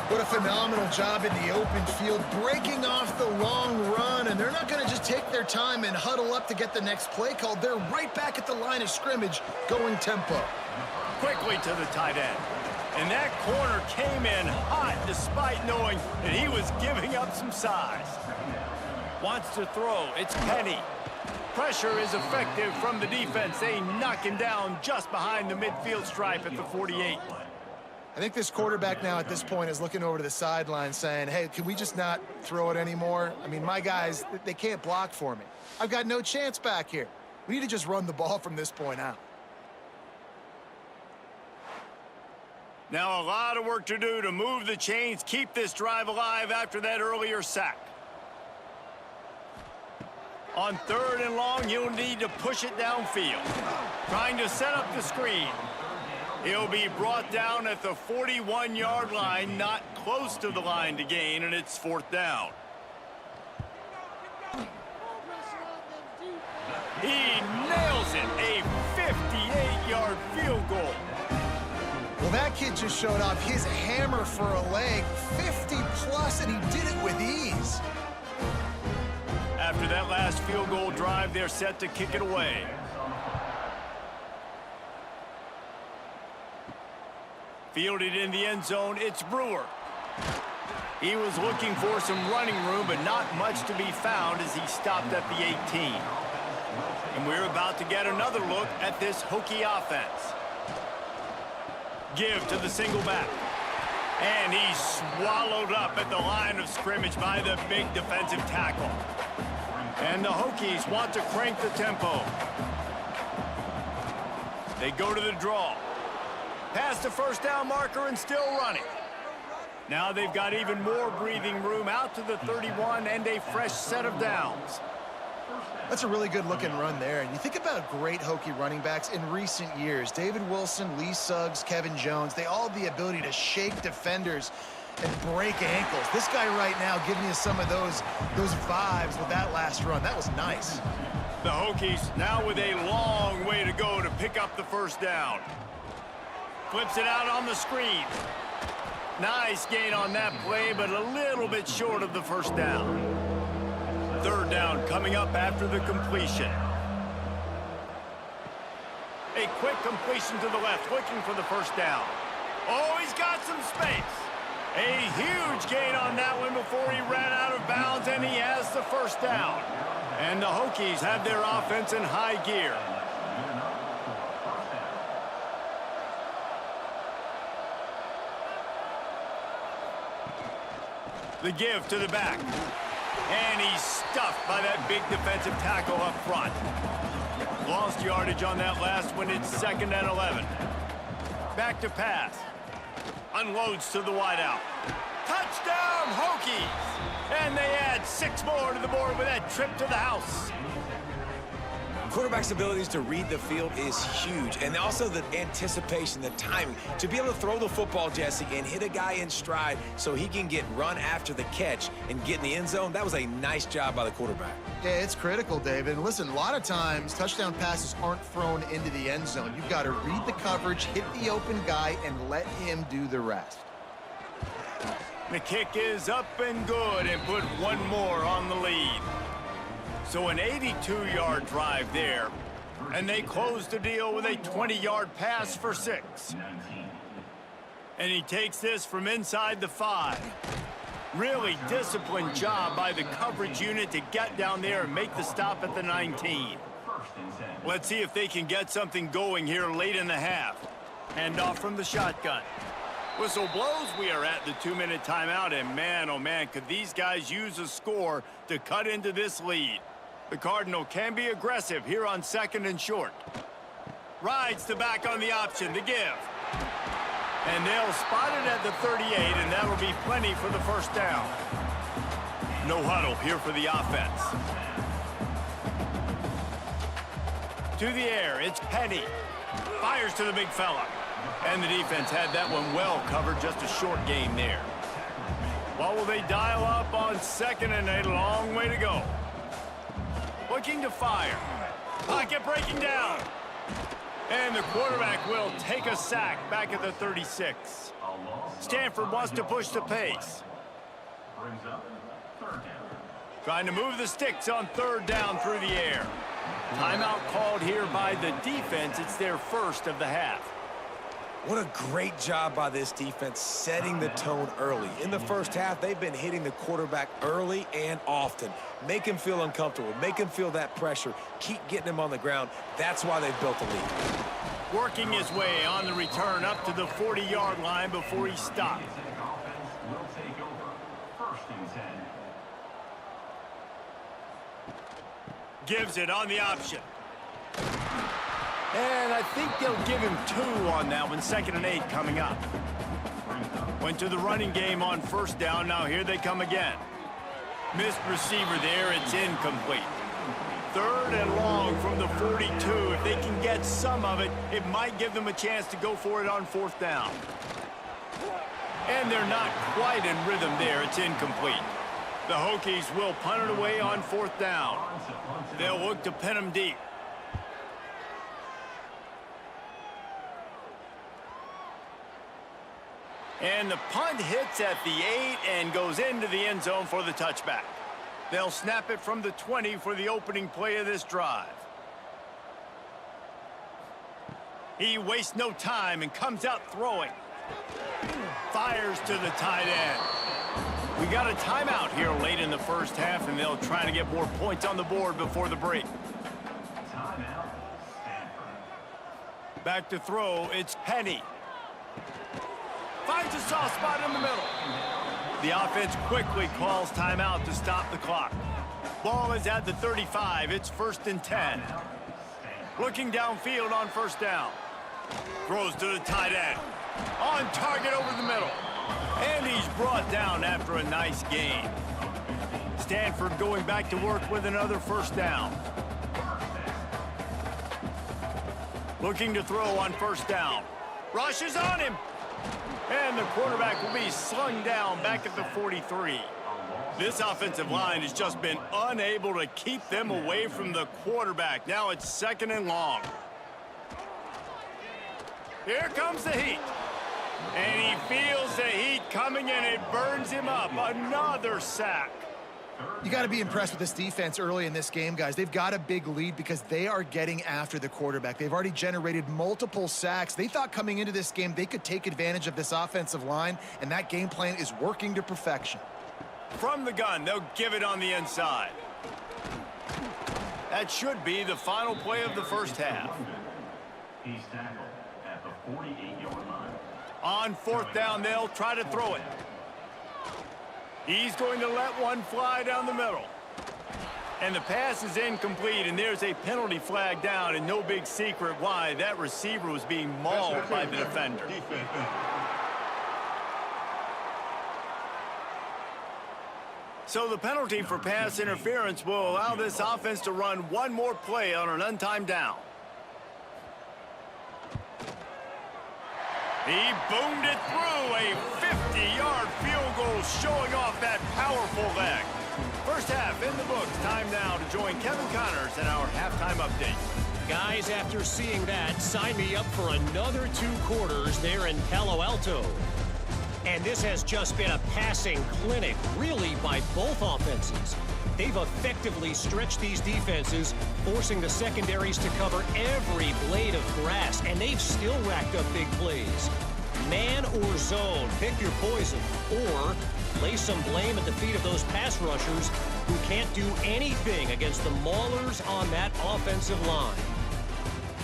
What a phenomenal job in the open field, breaking off the long run, and they're not going to just take their time and huddle up to get the next play called. They're right back at the line of scrimmage, going tempo. Quickly to the tight end. And that corner came in hot despite knowing that he was giving up some size. Wants to throw. It's Penny. Pressure is effective from the defense. They knock him down just behind the midfield stripe at the 48. I think this quarterback now at this point is looking over to the sideline saying, hey, can we just not throw it anymore? I mean, my guys, they can't block for me. I've got no chance back here. We need to just run the ball from this point out. Now a lot of work to do to move the chains, keep this drive alive after that earlier sack. On 3rd and long, he'll need to push it downfield. Trying to set up the screen. He'll be brought down at the 41-yard line, not close to the line to gain, and it's 4th down. He nails it, a 58-yard field goal. Well, that kid just showed off his hammer for a leg, 50-plus, and he did it with ease. After that last field goal drive, they're set to kick it away. Fielded in the end zone, it's Brewer. He was looking for some running room, but not much to be found as he stopped at the 18. And we're about to get another look at this Hokie offense. Give to the single back. And he's swallowed up at the line of scrimmage by the big defensive tackle. And the Hokies want to crank the tempo. They go to the draw. Past the first down marker and still running. Now they've got even more breathing room out to the 31 and a fresh set of downs. That's a really good-looking run there. And you think about great Hokie running backs in recent years. David Wilson, Lee Suggs, Kevin Jones, they all have the ability to shake defenders and break ankles. This guy right now giving you some of those vibes with that last run. That was nice. The Hokies now with a long way to go to pick up the first down. Flips it out on the screen. Nice gain on that play, but a little bit short of the first down. 3rd down coming up after the completion. A quick completion to the left, looking for the first down. Oh, he's got some space. A huge gain on that one before he ran out of bounds, and he has the first down. And the Hokies have their offense in high gear. The give to the back. And he's stuffed by that big defensive tackle up front. Lost yardage on that last one. It's 2nd and 11. Back to pass. Unloads to the wideout. Touchdown, Hokies! And they add 6 more to the board with that trip to the house. Quarterback's abilities to read the field is huge, and also the anticipation, the timing. To be able to throw the football, Jesse, and hit a guy in stride so he can get run after the catch and get in the end zone, that was a nice job by the quarterback. Yeah, it's critical, David. And listen, a lot of times touchdown passes aren't thrown into the end zone. You've got to read the coverage, hit the open guy, and let him do the rest. The kick is up and good, and put one more on the lead. So an 82-yard drive there, and they close the deal with a 20-yard pass for 6. And he takes this from inside the 5. Really disciplined job by the coverage unit to get down there and make the stop at the 19. Let's see if they can get something going here late in the half. Hand off from the shotgun. Whistle blows, we are at the 2-minute timeout, and man, oh man, could these guys use a score to cut into this lead. The Cardinal can be aggressive here on 2nd and short. Rides the back on the option, the give. And they'll spot it at the 38, and that'll be plenty for the first down. No huddle here for the offense. To the air, it's Penny. Fires to the big fella. And the defense had that one well covered, just a short game there. What will they dial up on second and a long way to go? Looking to fire. Pocket breaking down. And the quarterback will take a sack back at the 36. Stanford wants to push the pace. Brings up third down. Trying to move the sticks on third down through the air. Timeout called here by the defense. It's their first of the half. What a great job by this defense setting the tone early. In the first half, they've been hitting the quarterback early and often. Make him feel uncomfortable. Make him feel that pressure. Keep getting him on the ground. That's why they've built the lead. Working his way on the return up to the 40-yard line before he stopped. Offense will take over. First and 10. Gives it on the option. And I think they'll give him 2 on that one. 2nd and 8 coming up. Went to the running game on first down. Now here they come again. Missed receiver there. It's incomplete. 3rd and long from the 42. If they can get some of it, it might give them a chance to go for it on 4th down. And they're not quite in rhythm there. It's incomplete. The Hokies will punt it away on 4th down. They'll look to pin them deep. And the punt hits at the 8 and goes into the end zone for the touchback. They'll snap it from the 20 for the opening play of this drive. He wastes no time and comes out throwing. Fires to the tight end. We got a timeout here late in the first half, and they'll try to get more points on the board before the break. Timeout, Stanford. Back to throw, it's Penny. Finds a soft spot in the middle. The offense quickly calls timeout to stop the clock. Ball is at the 35. It's 1st and 10. Looking downfield on 1st down. Throws to the tight end. On target over the middle. And he's brought down after a nice gain. Stanford going back to work with another 1st down. Looking to throw on 1st down. Rushes on him. And the quarterback will be slung down back at the 43. This offensive line has just been unable to keep them away from the quarterback. Now it's 2nd and long. Here comes the heat. And he feels the heat coming, and it burns him up. Another sack. You got to be impressed with this defense early in this game, guys. They've got a big lead because they are getting after the quarterback. They've already generated multiple sacks. They thought coming into this game they could take advantage of this offensive line, and that game plan is working to perfection. From the gun, they'll give it on the inside. That should be the final play of the first half. He's tackled at the 48-yard line. On 4th down, they'll try to throw it. He's going to let one fly down the middle. And the pass is incomplete, and there's a penalty flag down, and no big secret why. That receiver was being mauled by the defender. So the penalty for pass interference will allow this offense to run one more play on an untimed down. He boomed it through, a 50-yard field goal showing off that powerful leg. First half in the books. Time now to join Kevin Connors in our halftime update. Guys, after seeing that, sign me up for another 2 quarters there in Palo Alto. And this has just been a passing clinic, really, by both offenses. They've effectively stretched these defenses, forcing the secondaries to cover every blade of grass, and they've still racked up big plays. Man or zone, pick your poison, or lay some blame at the feet of those pass rushers who can't do anything against the maulers on that offensive line.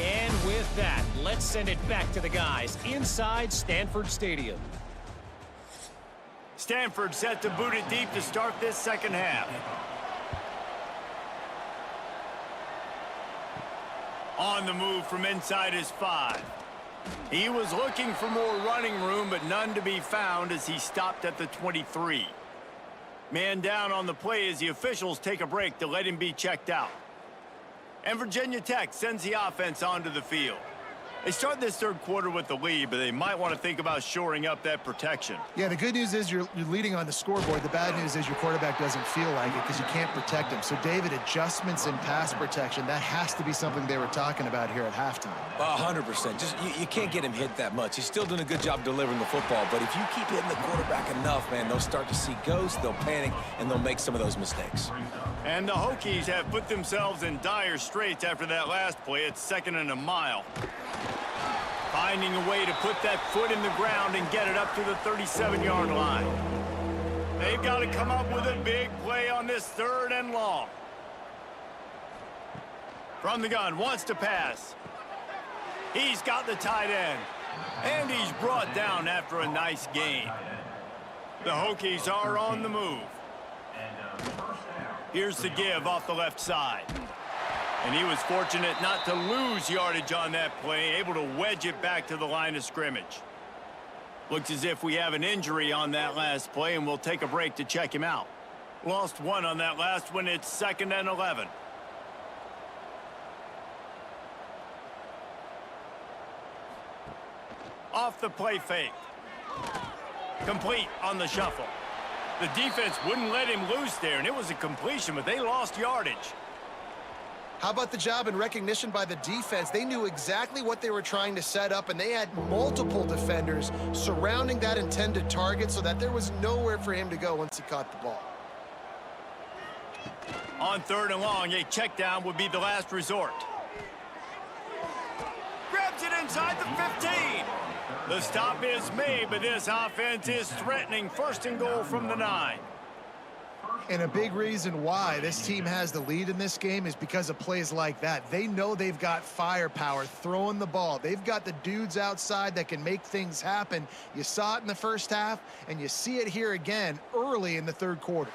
And with that, let's send it back to the guys inside Stanford Stadium. Stanford set to boot it deep to start this second half. On the move from inside his 5. He was looking for more running room, but none to be found as he stopped at the 23. Man down on the play as the officials take a break to let him be checked out. And Virginia Tech sends the offense onto the field. They started this third quarter with the lead, but they might want to think about shoring up that protection. Yeah, the good news is you're leading on the scoreboard. The bad news is your quarterback doesn't feel like it because you can't protect him. So, David, adjustments in pass protection, that has to be something they were talking about here at halftime. 100%. Just you can't get him hit that much. He's still doing a good job delivering the football, but if you keep hitting the quarterback enough, man, they'll start to see ghosts, they'll panic, and they'll make some of those mistakes. And the Hokies have put themselves in dire straits after that last play. It's 2nd and a mile. Finding a way to put that foot in the ground and get it up to the 37-yard line. They've got to come up with a big play on this 3rd and long. From the gun, wants to pass. He's got the tight end. And he's brought down after a nice gain. The Hokies are on the move. Here's the give off the left side. And he was fortunate not to lose yardage on that play, able to wedge it back to the line of scrimmage. Looks as if we have an injury on that last play, and we'll take a break to check him out. Lost one on that last one. It's 2nd and 11. Off the play fake. Complete on the shuffle. The defense wouldn't let him loose there, and it was a completion, but they lost yardage. How about the job and recognition by the defense? They knew exactly what they were trying to set up, and they had multiple defenders surrounding that intended target so that there was nowhere for him to go once he caught the ball. On 3rd and long, a check down would be the last resort. Grabs it inside the 15. The stop is made, but this offense is threatening 1st and goal from the 9. And a big reason why this team has the lead in this game is because of plays like that. They know they've got firepower throwing the ball. They've got the dudes outside that can make things happen. You saw it in the first half, and you see it here again early in the 3rd quarter.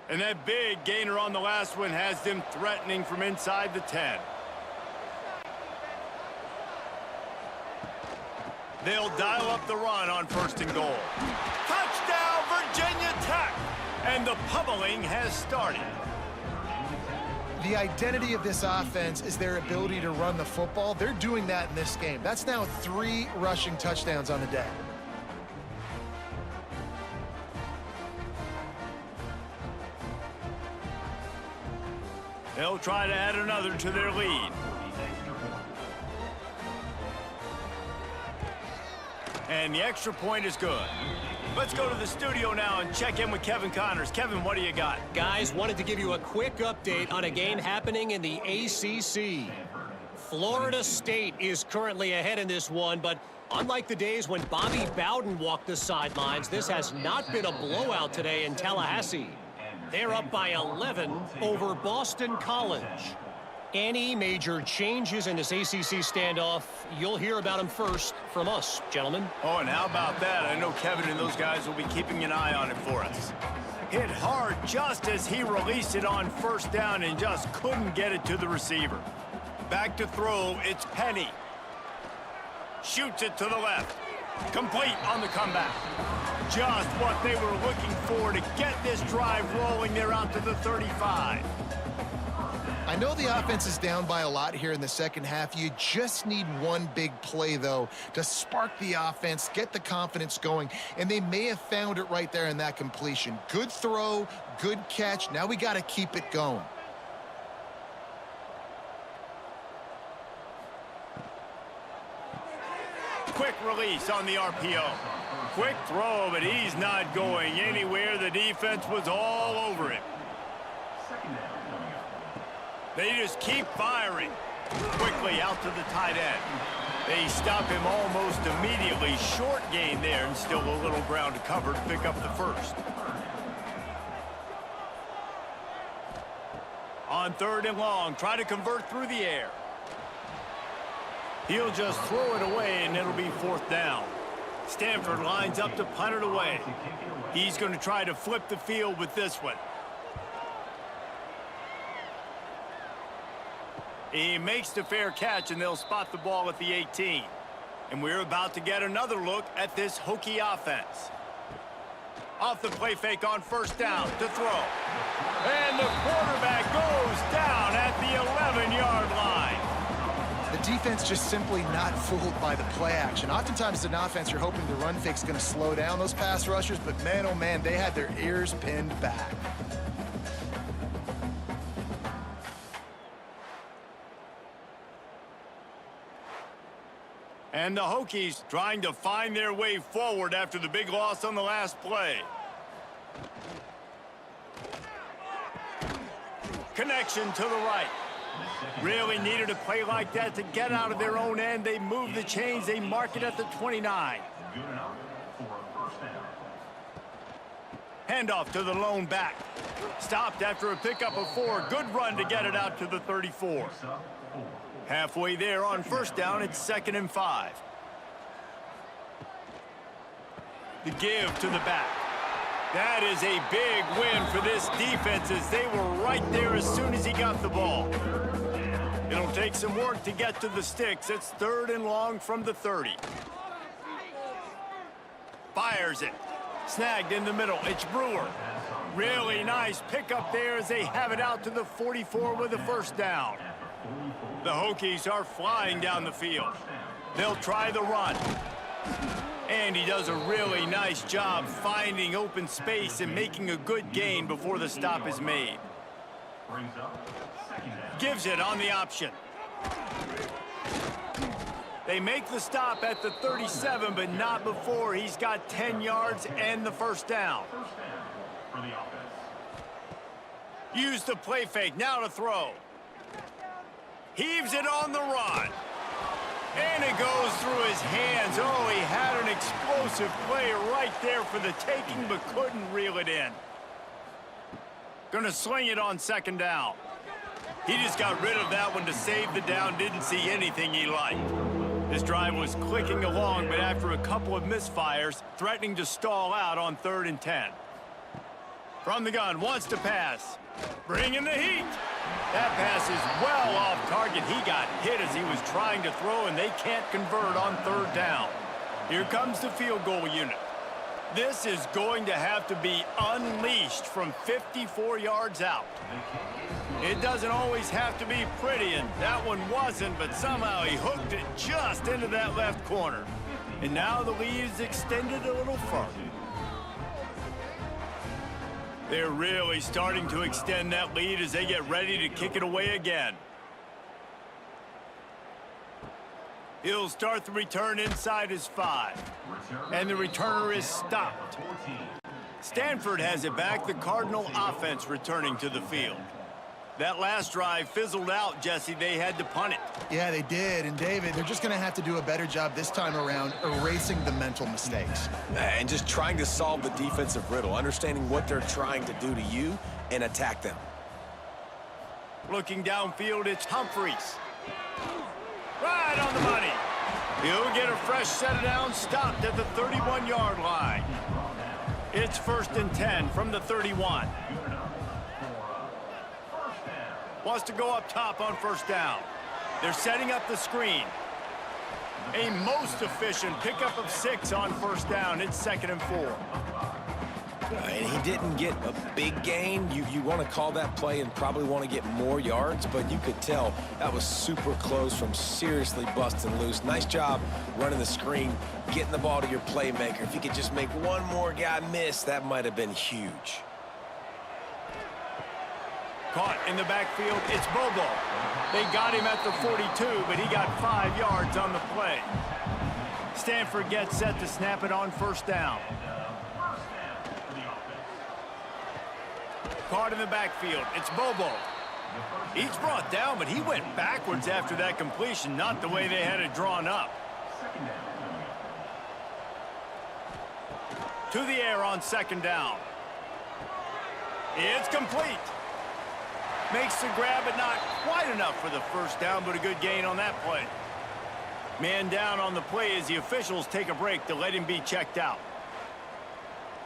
And that big gainer on the last one has them threatening from inside the 10. They'll dial up the run on 1st and goal. Touchdown, Virginia Tech! And the pummeling has started. The identity of this offense is their ability to run the football. They're doing that in this game. That's now 3 rushing touchdowns on the day. They'll try to add another to their lead. And the extra point is good. Let's go to the studio now and check in with Kevin Connors. Kevin, what do you got? Guys, wanted to give you a quick update on a game happening in the ACC. Florida State is currently ahead in this one, but unlike the days when Bobby Bowden walked the sidelines, this has not been a blowout today in Tallahassee. They're up by 11 over Boston College. Any major changes in this ACC standoff, you'll hear about them first from us, gentlemen. Oh, and how about that? I know Kevin and those guys will be keeping an eye on it for us. Hit hard just as he released it on 1st down and just couldn't get it to the receiver. Back to throw, it's Penny. Shoots it to the left. Complete on the comeback. Just what they were looking for to get this drive rolling there out to the 35. I know the offense is down by a lot here in the second half. You just need one big play, though, to spark the offense, get the confidence going, and they may have found it right there in that completion. Good throw, good catch. Now we got to keep it going. Quick release on the RPO. Quick throw, but he's not going anywhere. The defense was all over him. They just keep firing. Quickly out to the tight end. They stop him almost immediately. Short gain there, and still a little ground to cover to pick up the 1st. On 3rd and long, try to convert through the air. He'll just throw it away, and it'll be 4th down. Stanford lines up to punt it away. He's going to try to flip the field with this one. He makes the fair catch, and they'll spot the ball at the 18. And we're about to get another look at this Hokie offense. Off the play fake on 1st down to throw. And the quarterback goes down at the 11-yard defense just simply not fooled by the play action. Oftentimes as an offense, you're hoping the run fake's going to slow down those pass rushers, but man, oh man, they had their ears pinned back. And the Hokies trying to find their way forward after the big loss on the last play. Connection to the right. Really needed a play like that to get out of their own end. They move the chains. They mark it at the 29. Good enough for a first down. Handoff to the lone back. Stopped after a pickup of 4. Good run to get it out to the 34. Halfway there on first down, it's 2nd and 5. The give to the back. That is a big win for this defense as they were right there as soon as he got the ball. It'll take some work to get to the sticks. It's 3rd and long from the 30. Fires it. Snagged in the middle. It's Brewer. Really nice pickup there as they have it out to the 44 with a first down. The Hokies are flying down the field. They'll try the run. And he does a really nice job finding open space and making a good gain before the stop is made. Gives it on the option. They make the stop at the 37, but not before he's got 10 yards and the first down. Use the play fake, now to throw. Heaves it on the run. And it goes through his hands. Oh, he had an explosive play right there for the taking, but couldn't reel it in. Gonna sling it on 2nd down. He just got rid of that one to save the down. Didn't see anything he liked. This drive was clicking along, but after a couple of misfires, threatening to stall out on 3rd and 10. From the gun, wants to pass. Bringing the heat. That pass is well off target. He got hit as he was trying to throw, and they can't convert on 3rd down. Here comes the field goal unit. This is going to have to be unleashed from 54 yards out. It doesn't always have to be pretty, and that one wasn't, but somehow he hooked it just into that left corner. And now the lead is extended a little further. They're really starting to extend that lead as they get ready to kick it away again. He'll start the return inside his 5. And the returner is stopped. Stanford has it back, the Cardinal offense returning to the field. That last drive fizzled out, Jesse. They had to punt it. Yeah, they did. And, David, they're just going to have to do a better job this time around erasing the mental mistakes. And just trying to solve the defensive riddle, understanding what they're trying to do to you and attack them. Looking downfield, it's Humphreys. Right on the money. He'll get a fresh set of downs, stopped at the 31-yard line. It's 1st and 10 from the 31. Wants to go up top on first down. They're setting up the screen. A most efficient pickup of 6 on first down. It's 2nd and 4. And he didn't get a big gain. You want to call that play and probably want to get more yards, but you could tell that was super close from seriously busting loose. Nice job running the screen, getting the ball to your playmaker. If you could just make one more guy miss, that might have been huge. Caught in the backfield, it's Bobo. They got him at the 42, but he got 5 yards on the play. Stanford gets set to snap it on first down. Caught in the backfield, it's Bobo. He's brought down, but he went backwards after that completion, not the way they had it drawn up. To the air on 2nd down. It's complete. Makes the grab, but not quite enough for the first down, but a good gain on that play. Man down on the play as the officials take a break to let him be checked out.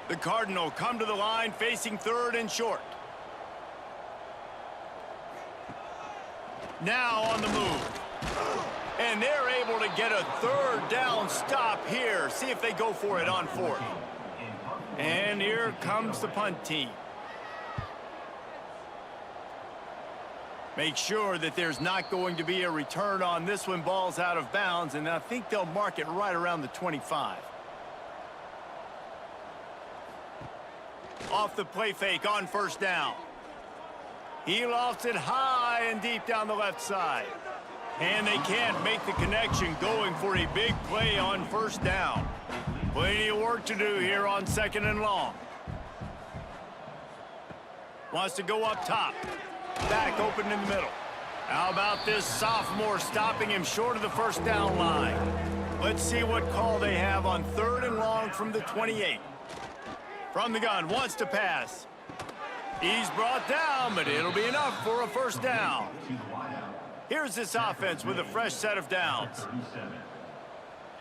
The Cardinal come to the line facing 3rd and short. Now on the move. And they're able to get a 3rd down stop here. See if they go for it on 4th. And here comes the punt team. Make sure that there's not going to be a return on this when ball's out of bounds, and I think they'll mark it right around the 25. Off the play fake on first down. He lofts it high and deep down the left side. And they can't make the connection going for a big play on first down. Plenty of work to do here on 2nd and long. Wants to go up top. Back open in the middle. How about this sophomore stopping him short of the first down line? Let's see what call they have on 3rd and long from the 28. From the gun, wants to pass. He's brought down, but it'll be enough for a first down. Here's this offense with a fresh set of downs.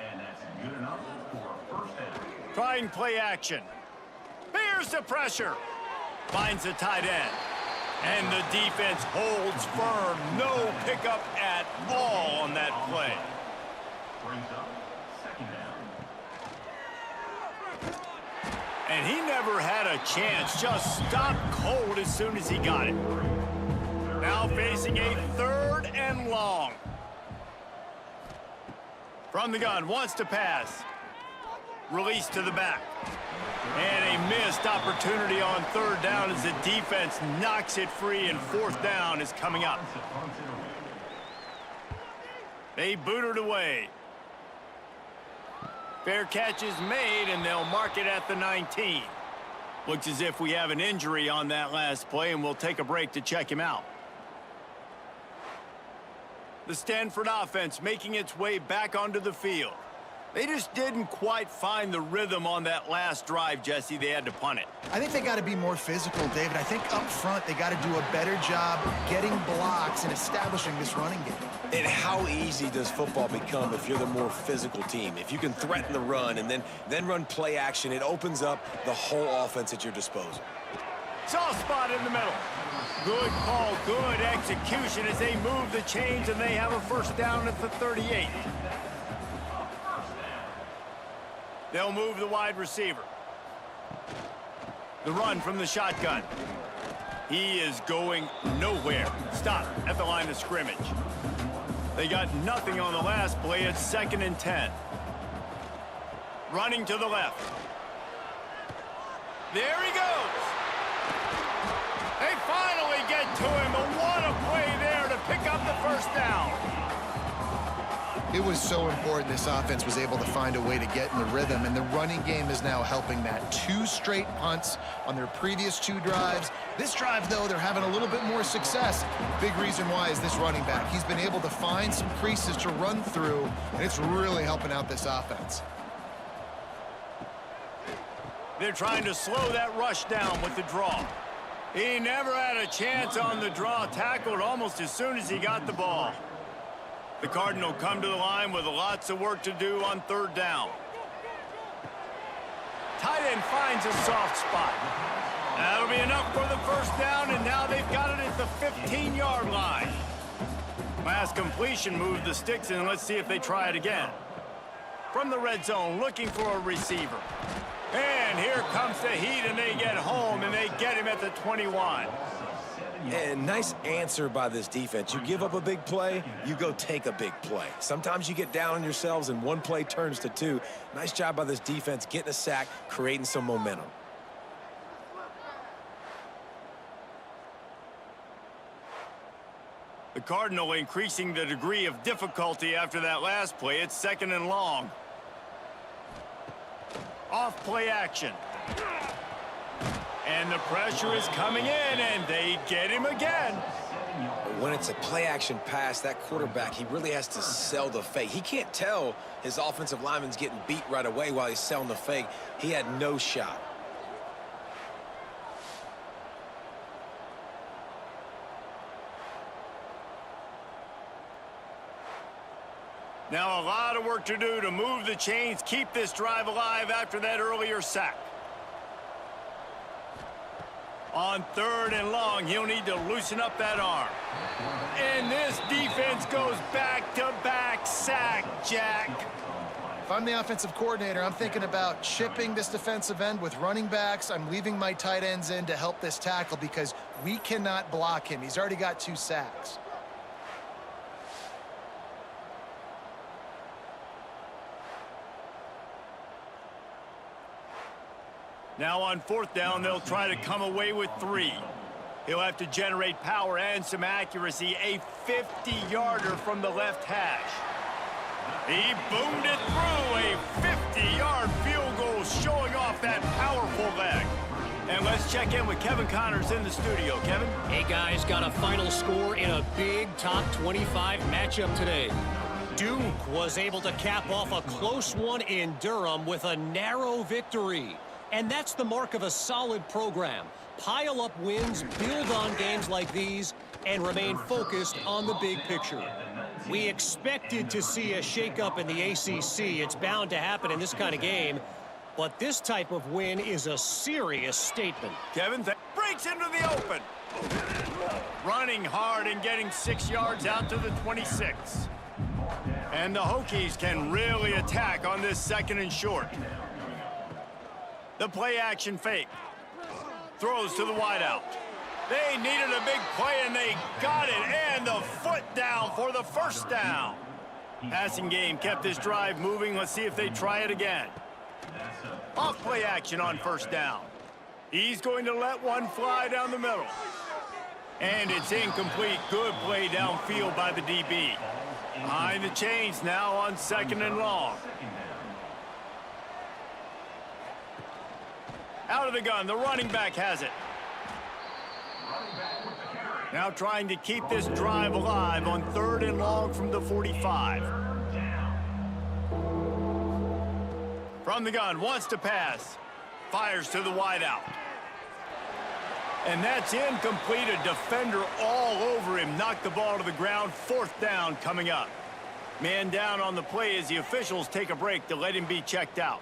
And that's good enough for a first down. Trying play action. Bears the pressure. Finds the tight end. And the defense holds firm. No pickup at all on that play. Brings up 2nd down. And he never had a chance. Just stopped cold as soon as he got it. Now facing a 3rd and long. From the gun, wants to pass. Release to the back. And a missed opportunity on 3rd down as the defense knocks it free, and 4th down is coming up. They boot it away. Fair catch is made, and they'll mark it at the 19. Looks as if we have an injury on that last play, and we'll take a break to check him out. The Stanford offense making its way back onto the field. They just didn't quite find the rhythm on that last drive, Jesse. They had to punt it. I think they got to be more physical, David. I think up front they got to do a better job getting blocks and establishing this running game. And how easy does football become if you're the more physical team? If you can threaten the run and then run play action, it opens up the whole offense at your disposal. Soft spot in the middle. Good call, good execution as they move the chains, and they have a first down at the 38. They'll move the wide receiver. The run from the shotgun. He is going nowhere. Stop at the line of scrimmage. They got nothing on the last play. It's 2nd and 10. Running to the left. There he goes. They finally get to him, but what a play there to pick up the first down. It was so important this offense was able to find a way to get in the rhythm, and the running game is now helping that. 2 straight punts on their previous 2 drives. This drive, though, they're having a little bit more success. Big reason why is this running back. He's been able to find some creases to run through, and it's really helping out this offense. They're trying to slow that rush down with the draw. He never had a chance on the draw, tackled almost as soon as he got the ball. The Cardinal come to the line with lots of work to do on 3rd down. Tight end finds a soft spot. That'll be enough for the first down, and now they've got it at the 15-yard line. Last completion moved the sticks, and let's see if they try it again. From the red zone, looking for a receiver. And here comes the heat, and they get home, and they get him at the 21. And nice answer by this defense. You give up a big play, you go take a big play. Sometimes you get down on yourselves and one play turns to 2. Nice job by this defense getting a sack, creating some momentum. The Cardinal increasing the degree of difficulty after that last play. It's 2nd and long. Off play action. And the pressure is coming in, and they get him again. When it's a play-action pass, that quarterback, he really has to sell the fake. He can't tell his offensive lineman's getting beat right away while he's selling the fake. He had no shot. Now a lot of work to do to move the chains, keep this drive alive after that earlier sack. On 3rd and long, he'll need to loosen up that arm. And this defense goes back-to-back sack, Jack. If I'm the offensive coordinator, I'm thinking about chipping this defensive end with running backs. I'm leaving my tight ends in to help this tackle because we cannot block him. He's already got 2 sacks. Now on 4th down, they'll try to come away with 3. He'll have to generate power and some accuracy. A 50-yarder from the left hash. He boomed it through. A 50-yard field goal showing off that powerful leg. And let's check in with Kevin Connors in the studio. Kevin? Hey, guys, got a final score in a big top 25 matchup today. Duke was able to cap off a close one in Durham with a narrow victory. And that's the mark of a solid program. Pile up wins, build on games like these, and remain focused on the big picture. We expected to see a shakeup in the ACC. It's bound to happen in this kind of game. But this type of win is a serious statement. Kevin breaks into the open. Running hard and getting 6 yards out to the 26. And the Hokies can really attack on this 2nd and short. The play action fake. Throws to the wideout. They needed a big play, and they got it. And the foot down for the 1st down. Passing game kept this drive moving. Let's see if they try it again. Off play action on 1st down. He's going to let one fly down the middle. And it's incomplete. Good play downfield by the DB. Behind the chains now on 2nd and long. Out of the gun, the running back has it. Now trying to keep this drive alive on 3rd and long from the 45. From the gun, wants to pass. Fires to the wideout. And that's incomplete. A defender all over him. Knocked the ball to the ground. 4th down coming up. Man down on the play as the officials take a break to let him be checked out.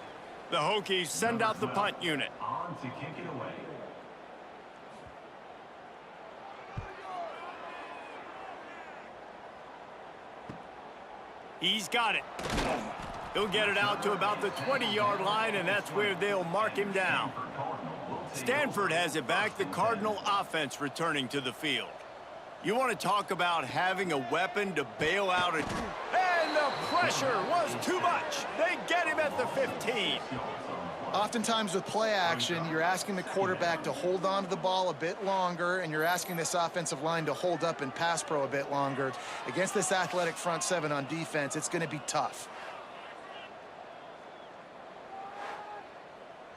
The Hokies send out the punt unit. On to kick it away. He's got it. He'll get it out to about the 20-yard line, and that's where they'll mark him down. Stanford has it back. The Cardinal offense returning to the field. You want to talk about having a weapon to bail out a... And the pressure was too much. They get him at the 15. Oftentimes with play action, you're asking the quarterback to hold on to the ball a bit longer, and you're asking this offensive line to hold up and pass pro a bit longer. Against this athletic front 7 on defense, it's going to be tough.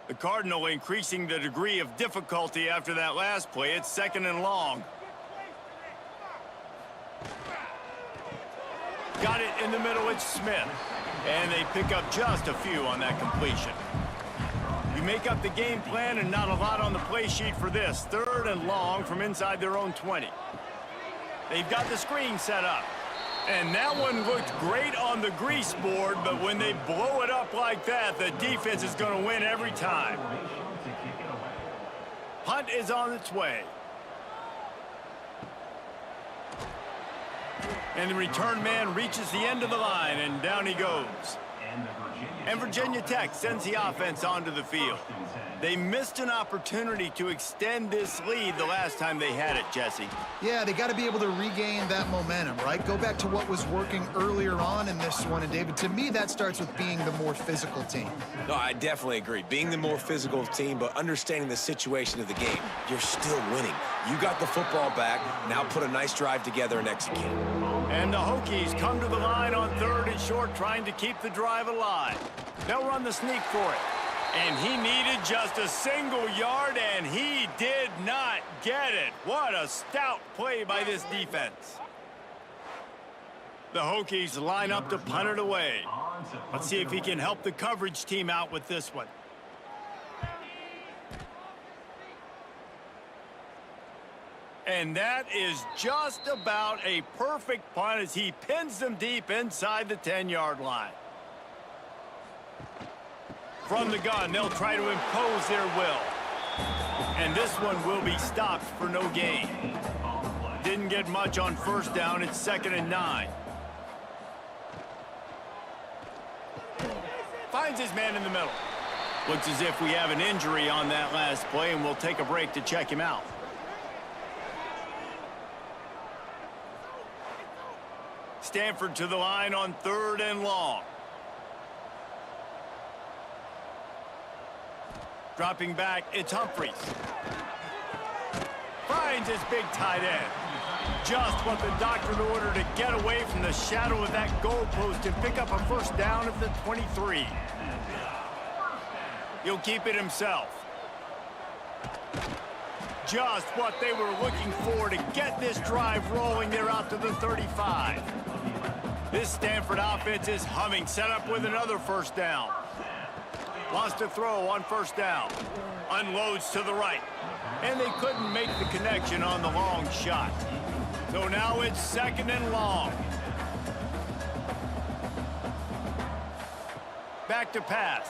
The Cardinal increasing the degree of difficulty after that last play. It's 2nd and long. Got it in the middle. It's Smith. And they pick up just a few on that completion. You make up the game plan and not a lot on the play sheet for this. 3rd and long from inside their own 20. They've got the screen set up. And that one looked great on the grease board, but when they blow it up like that, the defense is going to win every time. Punt is on its way. And the return man reaches the end of the line, and down he goes. And Virginia Tech sends the offense onto the field. They missed an opportunity to extend this lead the last time they had it, Jesse. Yeah, they got to be able to regain that momentum, right? Go back to what was working earlier on in this one. And, David, to me, that starts with being the more physical team. No, I definitely agree. Being the more physical team, but understanding the situation of the game. You're still winning. You got the football back. Now put a nice drive together and execute. And the Hokies come to the line on 3rd and short, trying to keep the drive alive. They'll run the sneak for it. And he needed just a single yard, and he did not get it. What a stout play by this defense. The Hokies line up to punt it away. Let's see if he can help the coverage team out with this one. And that is just about a perfect punt as he pins them deep inside the 10-yard line. From the gun, they'll try to impose their will. And this one will be stopped for no gain. Didn't get much on 1st down. It's 2nd and 9. Finds his man in the middle. Looks as if we have an injury on that last play, and we'll take a break to check him out. Stanford to the line on 3rd and long. Dropping back, it's Humphries. Finds his big tight end. Just what the doctor ordered to get away from the shadow of that goalpost and pick up a first down at the 23. He'll keep it himself. Just what they were looking for to get this drive rolling there out to the 35. This Stanford offense is humming, set up with another first down. Wants to throw on first down. Unloads to the right. And they couldn't make the connection on the long shot. So now it's 2nd and long. Back to pass.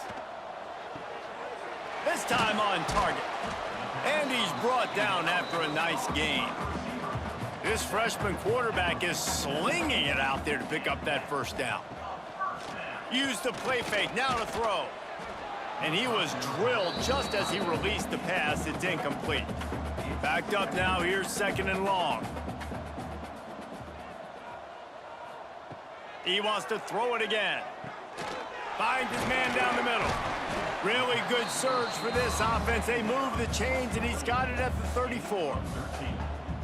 This time on target. And he's brought down after a nice gain. This freshman quarterback is slinging it out there to pick up that first down. Use the play fake, now to throw. And he was drilled just as he released the pass. It's incomplete. Backed up now, here's 2nd and long. He wants to throw it again. Finds his man down the middle. Really good surge for this offense. They move the chains, and he's got it at the 34.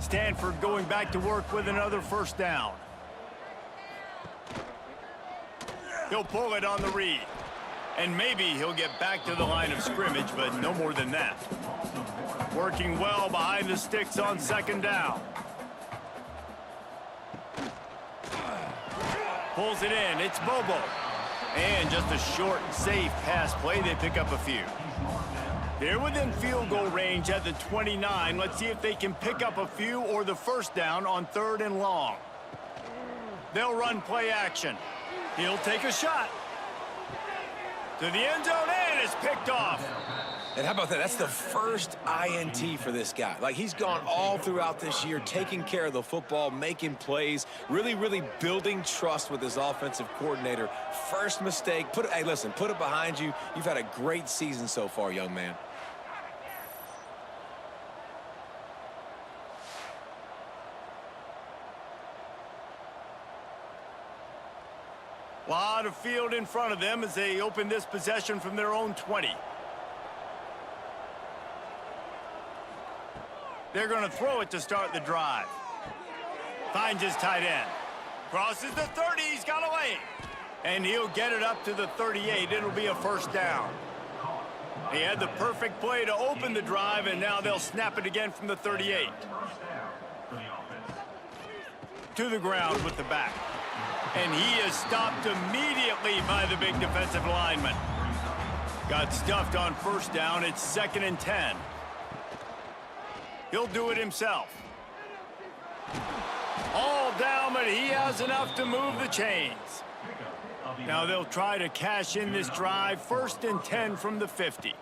Stanford going back to work with another first down. He'll pull it on the read. And maybe he'll get back to the line of scrimmage, but no more than that. Working well behind the sticks on 2nd down. Pulls it in. It's Bobo. And just a short, safe pass play. They pick up a few. They're within field goal range at the 29. Let's see if they can pick up a few or the first down on 3rd and long. They'll run play action. He'll take a shot. To the end zone, and it's picked off. And how about that? That's the first INT for this guy. Like, he's gone all throughout this year, taking care of the football, making plays, really, really building trust with his offensive coordinator. First mistake, hey, listen, put it behind you. You've had a great season so far, young man. A lot of field in front of them as they open this possession from their own 20. They're going to throw it to start the drive. Finds his tight end. Crosses the 30. He's got a lane. And he'll get it up to the 38. It'll be a first down. He had the perfect play to open the drive, and now they'll snap it again from the 38. To the ground with the back. And he is stopped immediately by the big defensive lineman. Got stuffed on first down. It's 2nd and 10. He'll do it himself. All down, but he has enough to move the chains. Now they'll try to cash in this drive. 1st and 10 from the 50.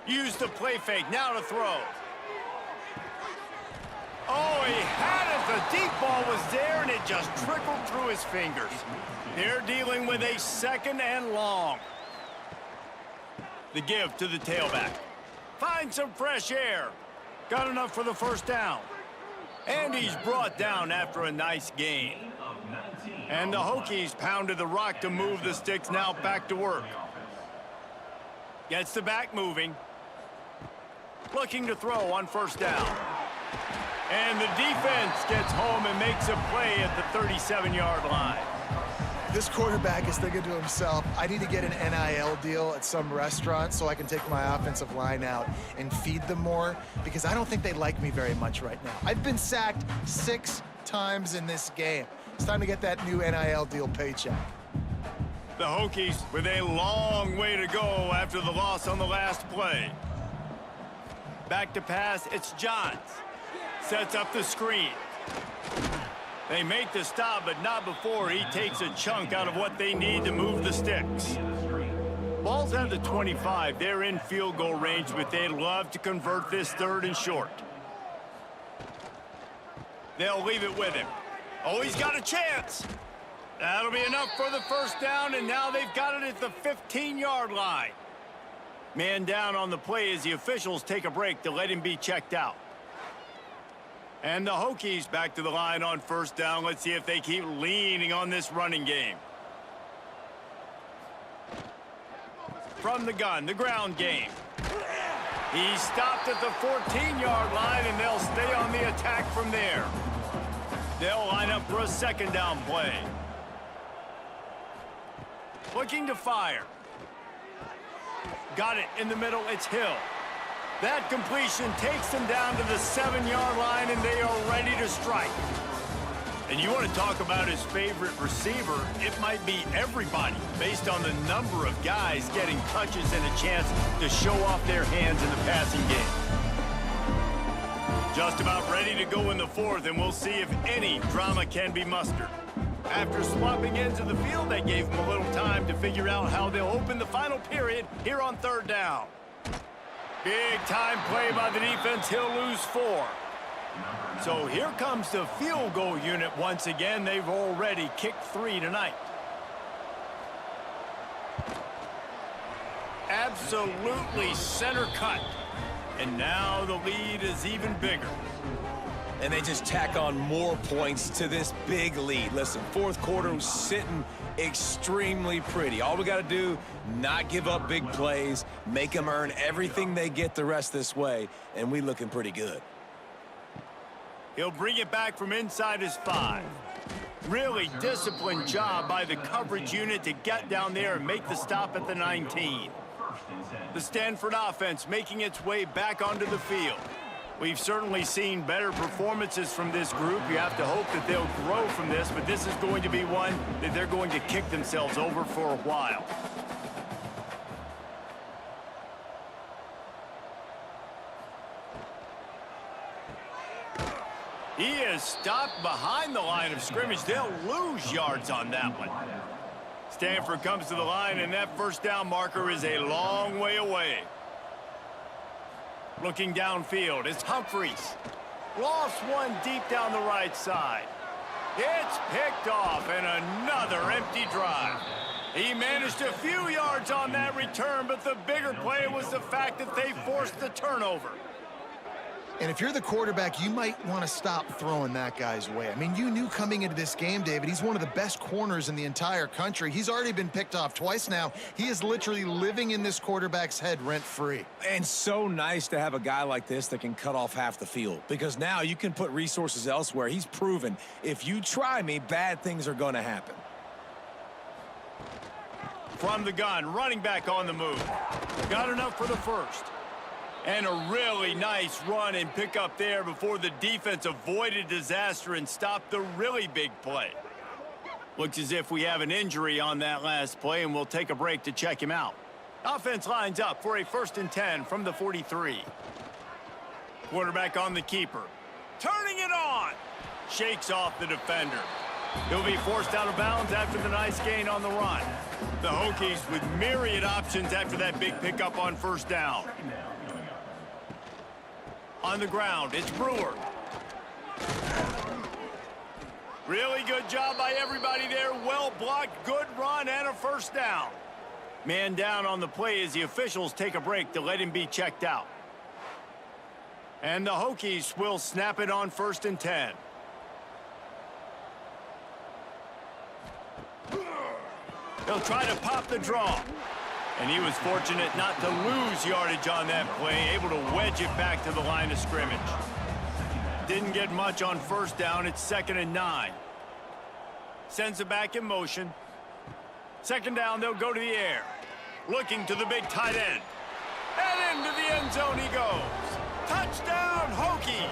Use the play fake. Now to throw. Oh, he had it. The deep ball was there, and it just trickled through his fingers. They're dealing with a 2nd and long. The give to the tailback. Find some fresh air. Got enough for the first down. And he's brought down after a nice gain. And the Hokies pounded the rock to move the sticks. Now back to work. Gets the back moving. Looking to throw on first down. And the defense gets home and makes a play at the 37-yard line. This quarterback is thinking to himself, I need to get an NIL deal at some restaurant so I can take my offensive line out and feed them more, because I don't think they like me very much right now. I've been sacked 6 times in this game. It's time to get that new NIL deal paycheck. The Hokies with a long way to go after the loss on the last play. Back to pass, it's Johns. Sets up the screen. They make the stop, but not before he takes a chunk out of what they need to move the sticks. Ball's at the 25. They're in field goal range, but they'd love to convert this 3rd and short. They'll leave it with him. Oh, he's got a chance. That'll be enough for the first down, and now they've got it at the 15-yard line. Man down on the play as the officials take a break to let him be checked out. And the Hokies back to the line on first down. Let's see if they keep leaning on this running game. From the gun, the ground game. He stopped at the 14-yard line, and they'll stay on the attack from there. They'll line up for a second down play. Looking to fire. Got it in the middle. It's Hill. That completion takes them down to the 7-yard line, and they are ready to strike. And you want to talk about his favorite receiver, it might be everybody, based on the number of guys getting touches and a chance to show off their hands in the passing game. Just about ready to go in the fourth, and we'll see if any drama can be mustered. After swapping ends of the field, they gave them a little time to figure out how they'll open the final period here on third down. Big time play by the defense. He'll lose 4. So here comes the field goal unit once again. They've already kicked 3 tonight. Absolutely center cut. And now the lead is even bigger. And they just tack on more points to this big lead. Listen, fourth quarter was sitting extremely pretty. All we got to do, not give up big plays, make them earn everything they get the rest this way, and we looking pretty good. He'll bring it back from inside his 5. Really disciplined job by the coverage unit to get down there and make the stop at the 19. The Stanford offense making its way back onto the field. We've certainly seen better performances from this group. You have to hope that they'll grow from this, but this is going to be one that they're going to kick themselves over for a while. He is stopped behind the line of scrimmage. They'll lose yards on that one. Stanford comes to the line, and that first down marker is a long way away. Looking downfield, it's Humphreys. Lost one deep down the right side. It's picked off, and another empty drive. He managed a few yards on that return, but the bigger play was the fact that they forced the turnover. And if you're the quarterback, you might want to stop throwing that guy's way. I mean, you knew coming into this game, David, he's one of the best corners in the entire country. He's already been picked off twice now. He is literally living in this quarterback's head rent-free. And so nice to have a guy like this that can cut off half the field, because now you can put resources elsewhere. He's proven if you try me, bad things are going to happen. From the gun, running back on the move. Got enough for the first. And a really nice run and pick up there before the defense avoided disaster and stopped the really big play. Looks as if we have an injury on that last play, and we'll take a break to check him out. Offense lines up for a 1st and 10 from the 43. Quarterback on the keeper. Turning it on. Shakes off the defender. He'll be forced out of bounds after the nice gain on the run. The Hokies with myriad options after that big pickup on first down. On the ground, it's Brewer. Really good job by everybody there. Well blocked, good run, and a first down. Man down on the play as the officials take a break to let him be checked out. And the Hokies will snap it on 1st and 10. They'll try to pop the draw. And he was fortunate not to lose yardage on that play, able to wedge it back to the line of scrimmage. Didn't get much on first down. It's 2nd and 9. Sends it back in motion. 2nd down, they'll go to the air. Looking to the big tight end. And into the end zone he goes. Touchdown, Hokies!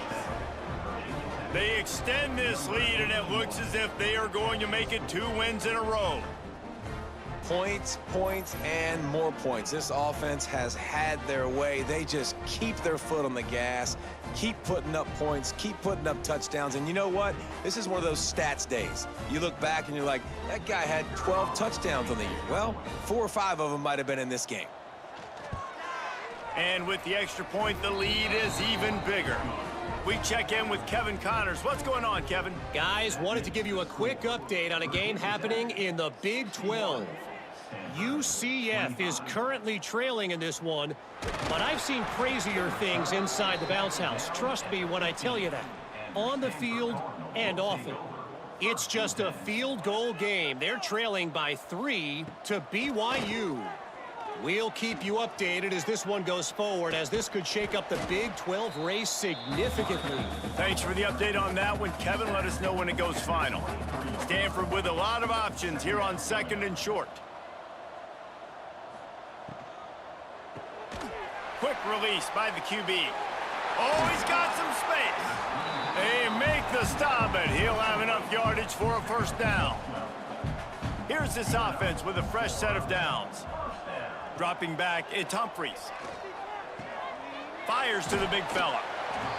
They extend this lead, and it looks as if they are going to make it 2 wins in a row. Points, points, and more points. This offense has had their way. They just keep their foot on the gas, keep putting up points, keep putting up touchdowns. And you know what? This is one of those stats days. You look back and you're like, that guy had 12 touchdowns on the year. Well, 4 or 5 of them might have been in this game. And with the extra point, the lead is even bigger. We check in with Kevin Connors. What's going on, Kevin? Guys, wanted to give you a quick update on a game happening in the Big 12. UCF is currently trailing in this one, but I've seen crazier things inside the bounce house. Trust me when I tell you that. On the field and off it. It's just a field goal game. They're trailing by 3 to BYU. We'll keep you updated as this one goes forward, as this could shake up the Big 12 race significantly. Thanks for the update on that one, Kevin. Let us know when it goes final. Stanford with a lot of options here on 2nd and short. Quick release by the QB. Oh, he's got some space. They make the stop, but he'll have enough yardage for a first down. Here's this offense with a fresh set of downs. Dropping back, it's Humphreys. Fires to the big fella.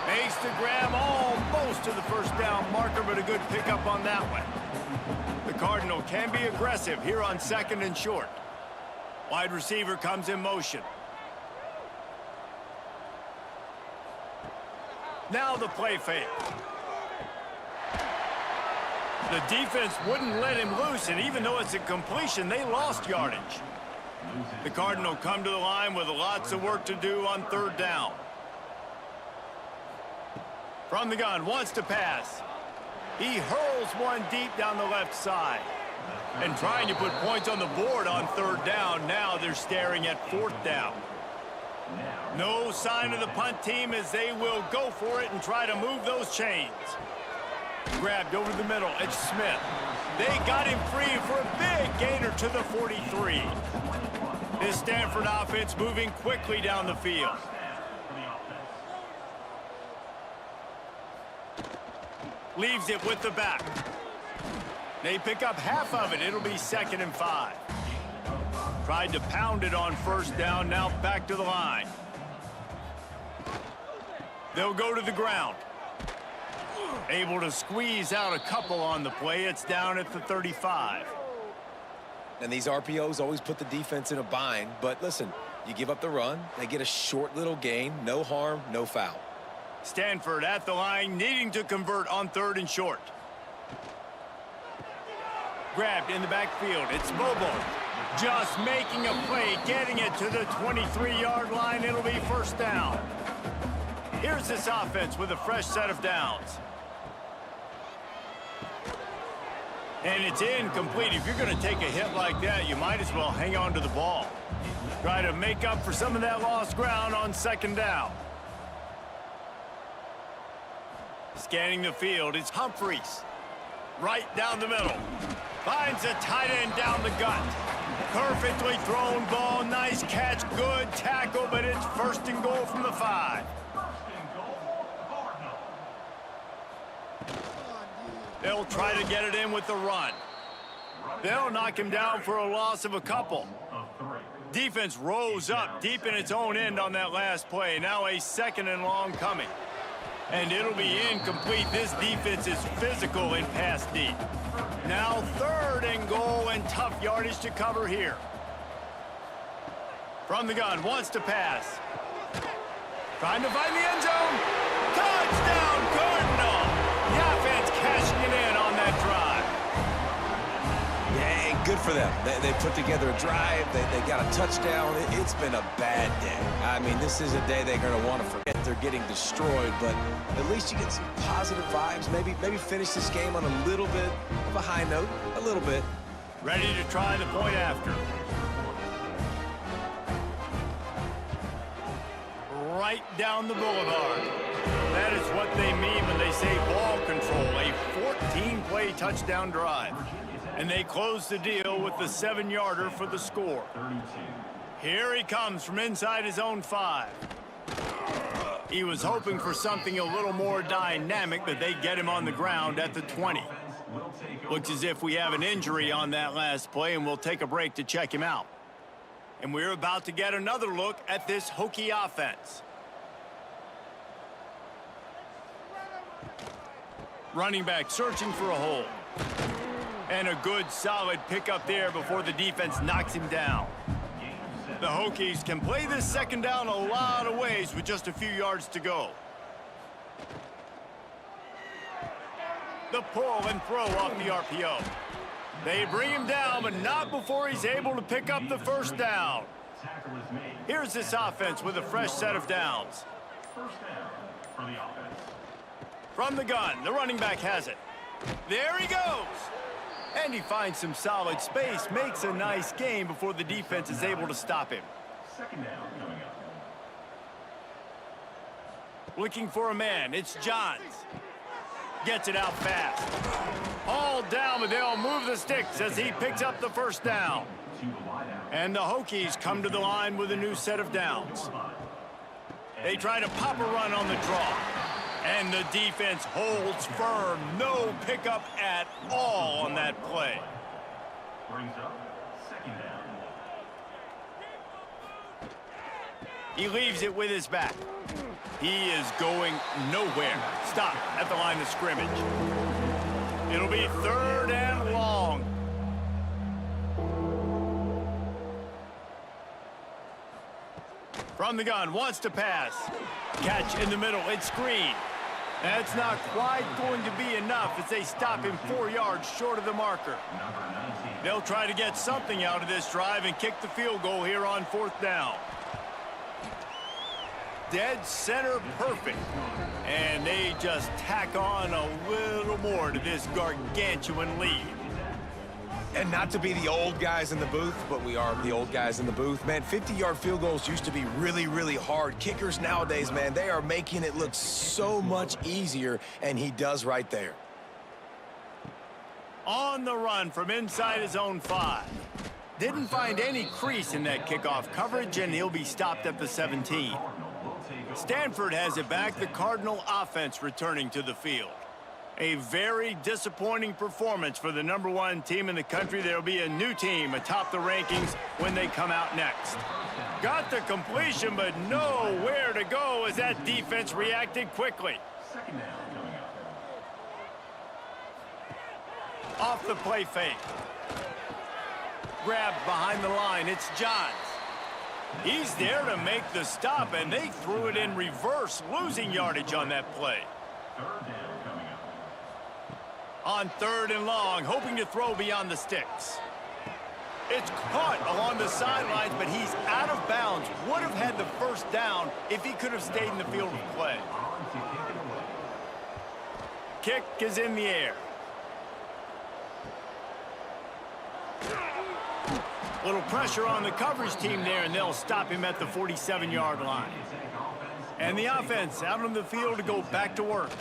Makes the grab almost to the first down marker, but a good pickup on that one. The Cardinal can be aggressive here on 2nd and short. Wide receiver comes in motion. Now the play fake. The defense wouldn't let him loose, and even though it's a completion, they lost yardage. The Cardinal come to the line with lots of work to do on 3rd down. From the gun, wants to pass. He hurls one deep down the left side. And trying to put points on the board on 3rd down. Now they're staring at 4th down. No sign of the punt team as they will go for it and try to move those chains. Grabbed over the middle. It's Smith. They got him free for a big gainer to the 43. This Stanford offense moving quickly down the field. Leaves it with the back. They pick up half of it. It'll be 2nd and 5. Tried to pound it on 1st down. Now back to the line. They'll go to the ground. Able to squeeze out a couple on the play. It's down at the 35. And these RPOs always put the defense in a bind. But listen, you give up the run, they get a short little gain. No harm, no foul. Stanford at the line, needing to convert on 3rd and short. Grabbed in the backfield. It's Bobo. Just making a play, getting it to the 23-yard line. It'll be 1st down. Here's this offense with a fresh set of downs. And it's incomplete. If you're going to take a hit like that, you might as well hang on to the ball. Try to make up for some of that lost ground on 2nd down. Scanning the field, it's Humphreys. Right down the middle. Finds a tight end down the gut. Perfectly thrown ball. Nice catch. Good tackle, but it's 1st and goal from the 5. They'll try to get it in with the run. They'll knock him down for a loss of a couple. Defense rose up deep in its own end on that last play. Now a 2nd and long coming. And it'll be incomplete. This defense is physical in pass deep. Now 3rd and goal and tough yardage to cover here. From the gun, wants to pass. Trying to find the end zone. Touchdown, Cardinal! The offense cashing it in on that drive. Yeah, good for them. They put together a drive. They got a touchdown. It's been a bad day. I mean, this is a day they're going to want to forget. They're getting destroyed, but at least you get some positive vibes. Maybe finish this game on a little bit of a high note. A little bit. Ready to try the point after. Right down the boulevard. That is what they mean when they say ball control. A 14-play touchdown drive. And they close the deal with the 7-yarder for the score. Here he comes from inside his own 5. He was hoping for something a little more dynamic, but they get him on the ground at the 20. Looks as if we have an injury on that last play, and we'll take a break to check him out. And we're about to get another look at this Hokie offense. Running back searching for a hole. And a good solid pickup there before the defense knocks him down. The Hokies can play this 2nd down a lot of ways with just a few yards to go. The pull and throw off the RPO. They bring him down, but not before he's able to pick up the first down. Tackle is made. Here's this offense with a fresh set of downs. First down for the offense. From the gun, the running back has it. There he goes. And he finds some solid space, makes a nice gain before the defense is able to stop him. Second down coming up. Looking for a man, it's Johns. Gets it out fast. All down, but they'll move the sticks as he picks up the first down. To the wideout. And the Hokies come to the line with a new set of downs. They try to pop a run on the draw. And the defense holds firm. No pickup at all on that play. Brings up second down. He leaves it with his back. He is going nowhere. Stop at the line of scrimmage. It'll be third and long. From the gun, wants to pass. Catch in the middle, it's screen. That's not quite going to be enough as they stop him 4 yards short of the marker. Number 19. They'll try to get something out of this drive and kick the field goal here on fourth down. Dead center perfect. And they just tack on a little more to this gargantuan lead. And not to be the old guys in the booth, but we are the old guys in the booth. Man, 50-yard field goals used to be really, really hard. Kickers nowadays, man, they are making it look so much easier, and he does right there. On the run from inside his own 5. Didn't find any crease in that kickoff coverage, and he'll be stopped at the 17. Stanford has it back, the Cardinal offense returning to the field. A very disappointing performance for the #1 team in the country. There'll be a new team atop the rankings when they come out next. Got the completion, but nowhere to go as that defense reacted quickly. Second down coming up. Off the play fake. Grabbed behind the line, it's Johns. He's there to make the stop, and they threw it in reverse, losing yardage on that play. Third down coming up. On third and long, hoping to throw beyond the sticks. It's caught along the sidelines, but he's out of bounds. Would have had the first down if he could have stayed in the field of play. On to kick it away. Kick is in the air. Little pressure on the coverage team there, and they'll stop him at the 47-yard line. And the offense out on the field to go back to work.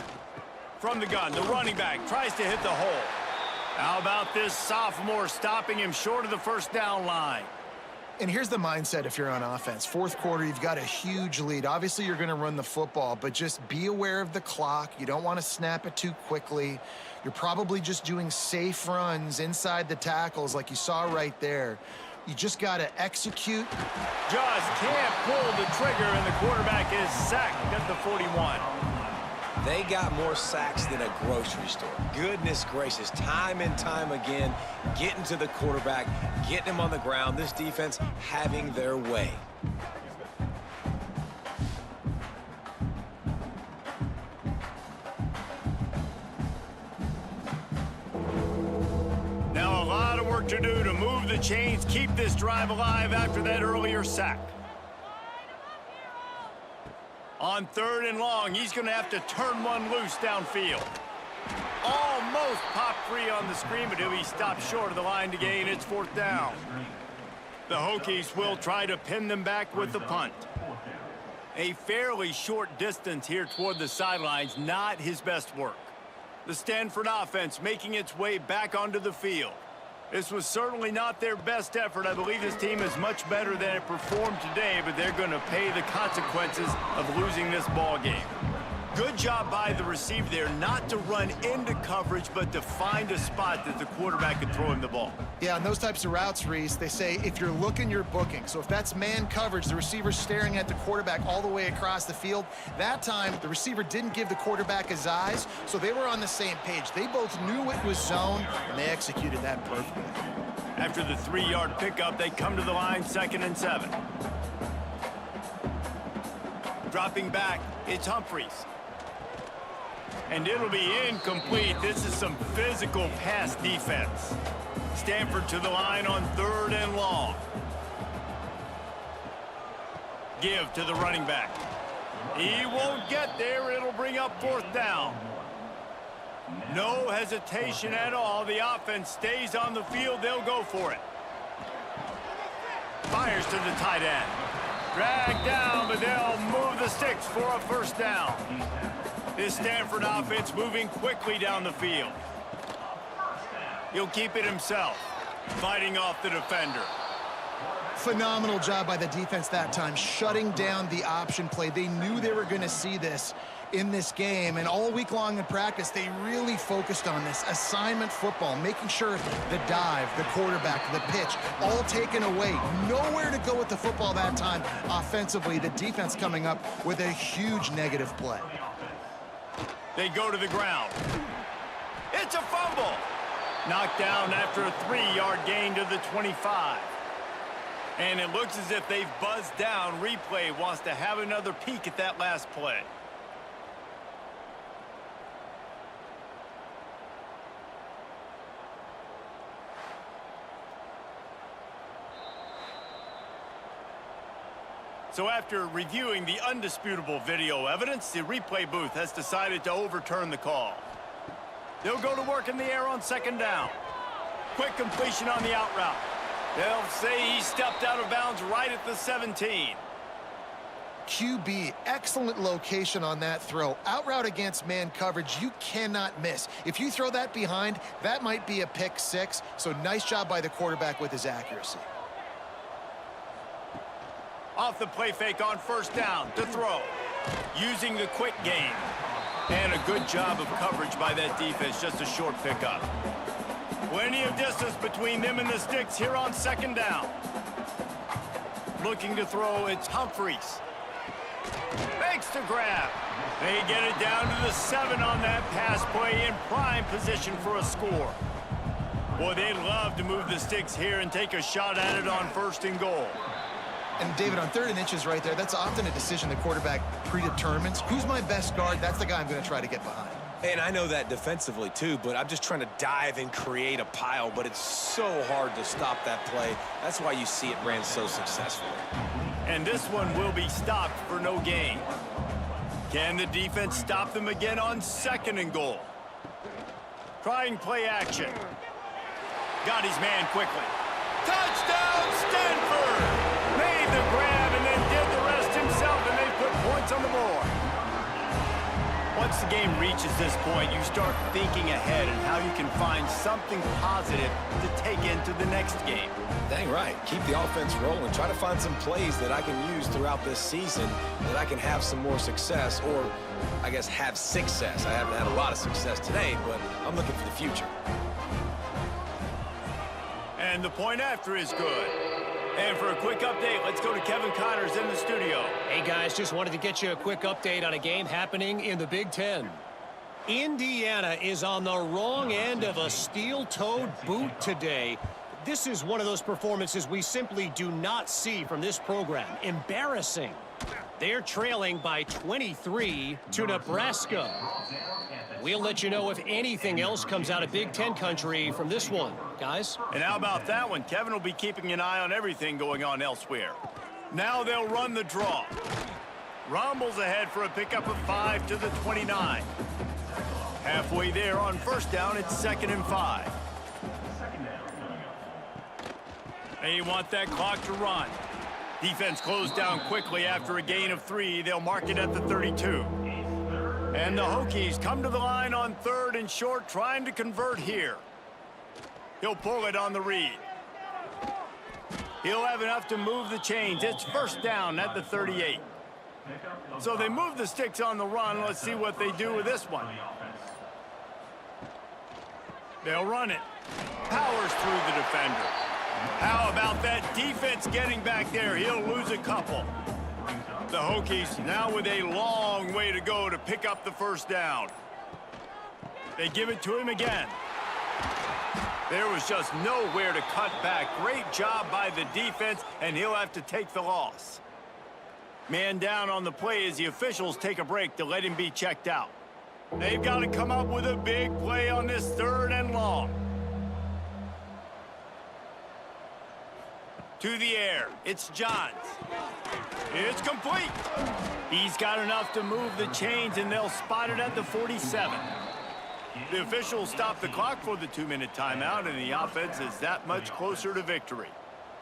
From the gun, the running back tries to hit the hole. How about this sophomore stopping him short of the first down line? And here's the mindset if you're on offense. Fourth quarter, you've got a huge lead. Obviously, you're going to run the football, but just be aware of the clock. You don't want to snap it too quickly. You're probably just doing safe runs inside the tackles like you saw right there. You just got to execute. Just can't pull the trigger, and the quarterback is sacked at the 41. They got more sacks than a grocery store. Goodness gracious, time and time again, getting to the quarterback, getting him on the ground. This defense having their way. Now a lot of work to do to move the chains, keep this drive alive after that earlier sack. On third and long, he's going to have to turn one loose downfield. Almost popped free on the screen, but he'll be stopped short of the line to gain. It's fourth down. The Hokies will try to pin them back with the punt. A fairly short distance here toward the sidelines, not his best work. The Stanford offense making its way back onto the field. This was certainly not their best effort. I believe this team is much better than it performed today, but they're going to pay the consequences of losing this ball game. Good job by the receiver there not to run into coverage, but to find a spot that the quarterback could throw him the ball. Yeah, on those types of routes, Reese, they say if you're looking, you're booking. So if that's man coverage, the receiver's staring at the quarterback all the way across the field. That time, the receiver didn't give the quarterback his eyes, so they were on the same page. They both knew it was zone, and they executed that perfectly. After the 3-yard pickup, they come to the line, 2nd and 7. Dropping back, it's Humphreys. And it'll be incomplete. This is some physical pass defense. Stanford to the line on 3rd and long. Give to the running back. He won't get there. It'll bring up 4th down. No hesitation at all. The offense stays on the field. They'll go for it. Fires to the tight end. Dragged down, but they'll move the sticks for a 1st down. This Stanford offense moving quickly down the field. He'll keep it himself, fighting off the defender. Phenomenal job by the defense that time, shutting down the option play. They knew they were going to see this in this game, and all week long in practice, they really focused on this assignment football, making sure the dive, the quarterback, the pitch, all taken away. Nowhere to go with the football that time offensively. The defense coming up with a huge negative play. They go to the ground. It's a fumble. Knocked down after a 3-yard gain to the 25. And it looks as if they've buzzed down. Replay wants to have another peek at that last play. So after reviewing the undisputable video evidence, the replay booth has decided to overturn the call. They'll go to work in the air on 2nd down. Quick completion on the out route. They'll say he stepped out of bounds right at the 17. QB, excellent location on that throw. Out route against man coverage, you cannot miss. If you throw that behind, that might be a pick 6. So nice job by the quarterback with his accuracy. Off the play fake on 1st down to throw. Using the quick game. And a good job of coverage by that defense, just a short pickup. Plenty of distance between them and the sticks here on 2nd down. Looking to throw, it's Humphreys. Makes the grab. They get it down to the 7 on that pass play, in prime position for a score. Boy, they'd love to move the sticks here and take a shot at it on 1st and goal. And David, on 3rd and inches right there, that's often a decision the quarterback predetermines. Who's my best guard? That's the guy I'm going to try to get behind. And I know that defensively, too, but I'm just trying to dive and create a pile, but it's so hard to stop that play. That's why you see it ran so successfully. And this one will be stopped for no gain. Can the defense stop them again on 2nd and goal? Trying play action. Got his man quickly. Touchdown, Stanford! Made the grab and then did the rest himself, and they put points on the board. Once the game reaches this point, you start thinking ahead and how you can find something positive to take into the next game. Dang right. Keep the offense rolling. Try to find some plays that I can use throughout this season that I can have some more success, or I guess have success. I haven't had a lot of success today, but I'm looking for the future. And the point after is good. And for a quick update, let's go to Kevin Connors in the studio. Hey, guys, just wanted to get you a quick update on a game happening in the Big Ten. Indiana is on the wrong end of a steel-toed boot today. This is one of those performances we simply do not see from this program. Embarrassing. They're trailing by 23 to Nebraska. We'll let you know if anything else comes out of Big Ten country from this one, guys. And how about that one? Kevin will be keeping an eye on everything going on elsewhere. Now they'll run the draw. Rumbles ahead for a pickup of 5 to the 29. Halfway there on 1st down, it's 2nd and 5. They want that clock to run. Defense closed down quickly after a gain of 3. They'll mark it at the 32. And the Hokies come to the line on 3rd and short, trying to convert here. He'll pull it on the read. He'll have enough to move the chains. It's 1st down at the 38. So they move the sticks on the run. Let's see what they do with this one. They'll run it. Powers through the defender. How about that defense getting back there? He'll lose a couple. The Hokies now with a long way to go to pick up the 1st down. They give it to him again. There was just nowhere to cut back. Great job by the defense, and he'll have to take the loss. Man down on the play as the officials take a break to let him be checked out. They've got to come up with a big play on this 3rd and long. To the air, it's Johns. It's complete. He's got enough to move the chains, and they'll spot it at the 47. The officials stop the clock for the 2-minute timeout, and the offense is that much closer to victory.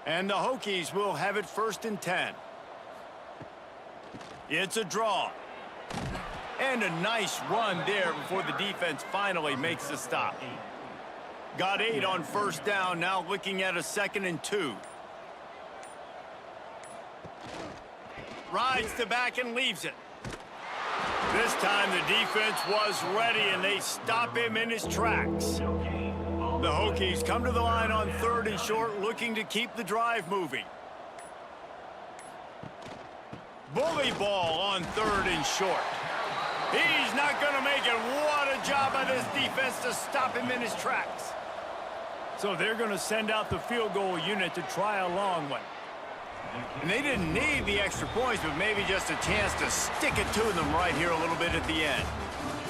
And the Hokies will have it 1st and 10. It's a draw. And a nice run there before the defense finally makes the stop. Got 8 on 1st down, now looking at a 2nd and 2. Rides the back and leaves it. This time the defense was ready, and they stop him in his tracks. The Hokies come to the line on 3rd and short, looking to keep the drive moving. Bully ball on 3rd and short. He's not going to make it. What a job by this defense to stop him in his tracks. So they're going to send out the field goal unit to try a long one. And they didn't need the extra points, but maybe just a chance to stick it to them right here a little bit at the end.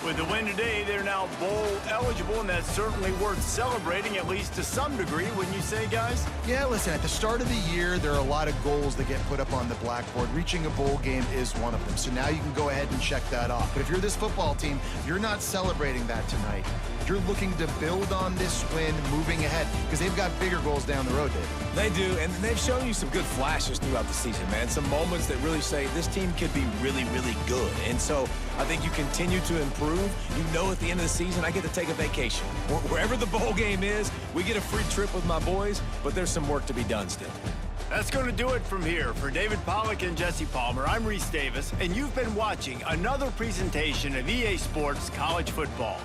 With the win today, they're now bowl eligible, and that's certainly worth celebrating, at least to some degree, wouldn't you say, guys? Yeah, listen, at the start of the year, there are a lot of goals that get put up on the blackboard. Reaching a bowl game is one of them. So now you can go ahead and check that off. But if you're this football team, you're not celebrating that tonight. You're looking to build on this win moving ahead, because they've got bigger goals down the road, David. They do, and they've shown you some good flashes throughout the season, man. Some moments that really say this team could be really, really good. And so I think you continue to improve. You know at the end of the season, I get to take a vacation. Wherever the bowl game is, we get a free trip with my boys, but there's some work to be done still. That's going to do it from here. For David Pollack and Jesse Palmer, I'm Reese Davis, and you've been watching another presentation of EA Sports College Football.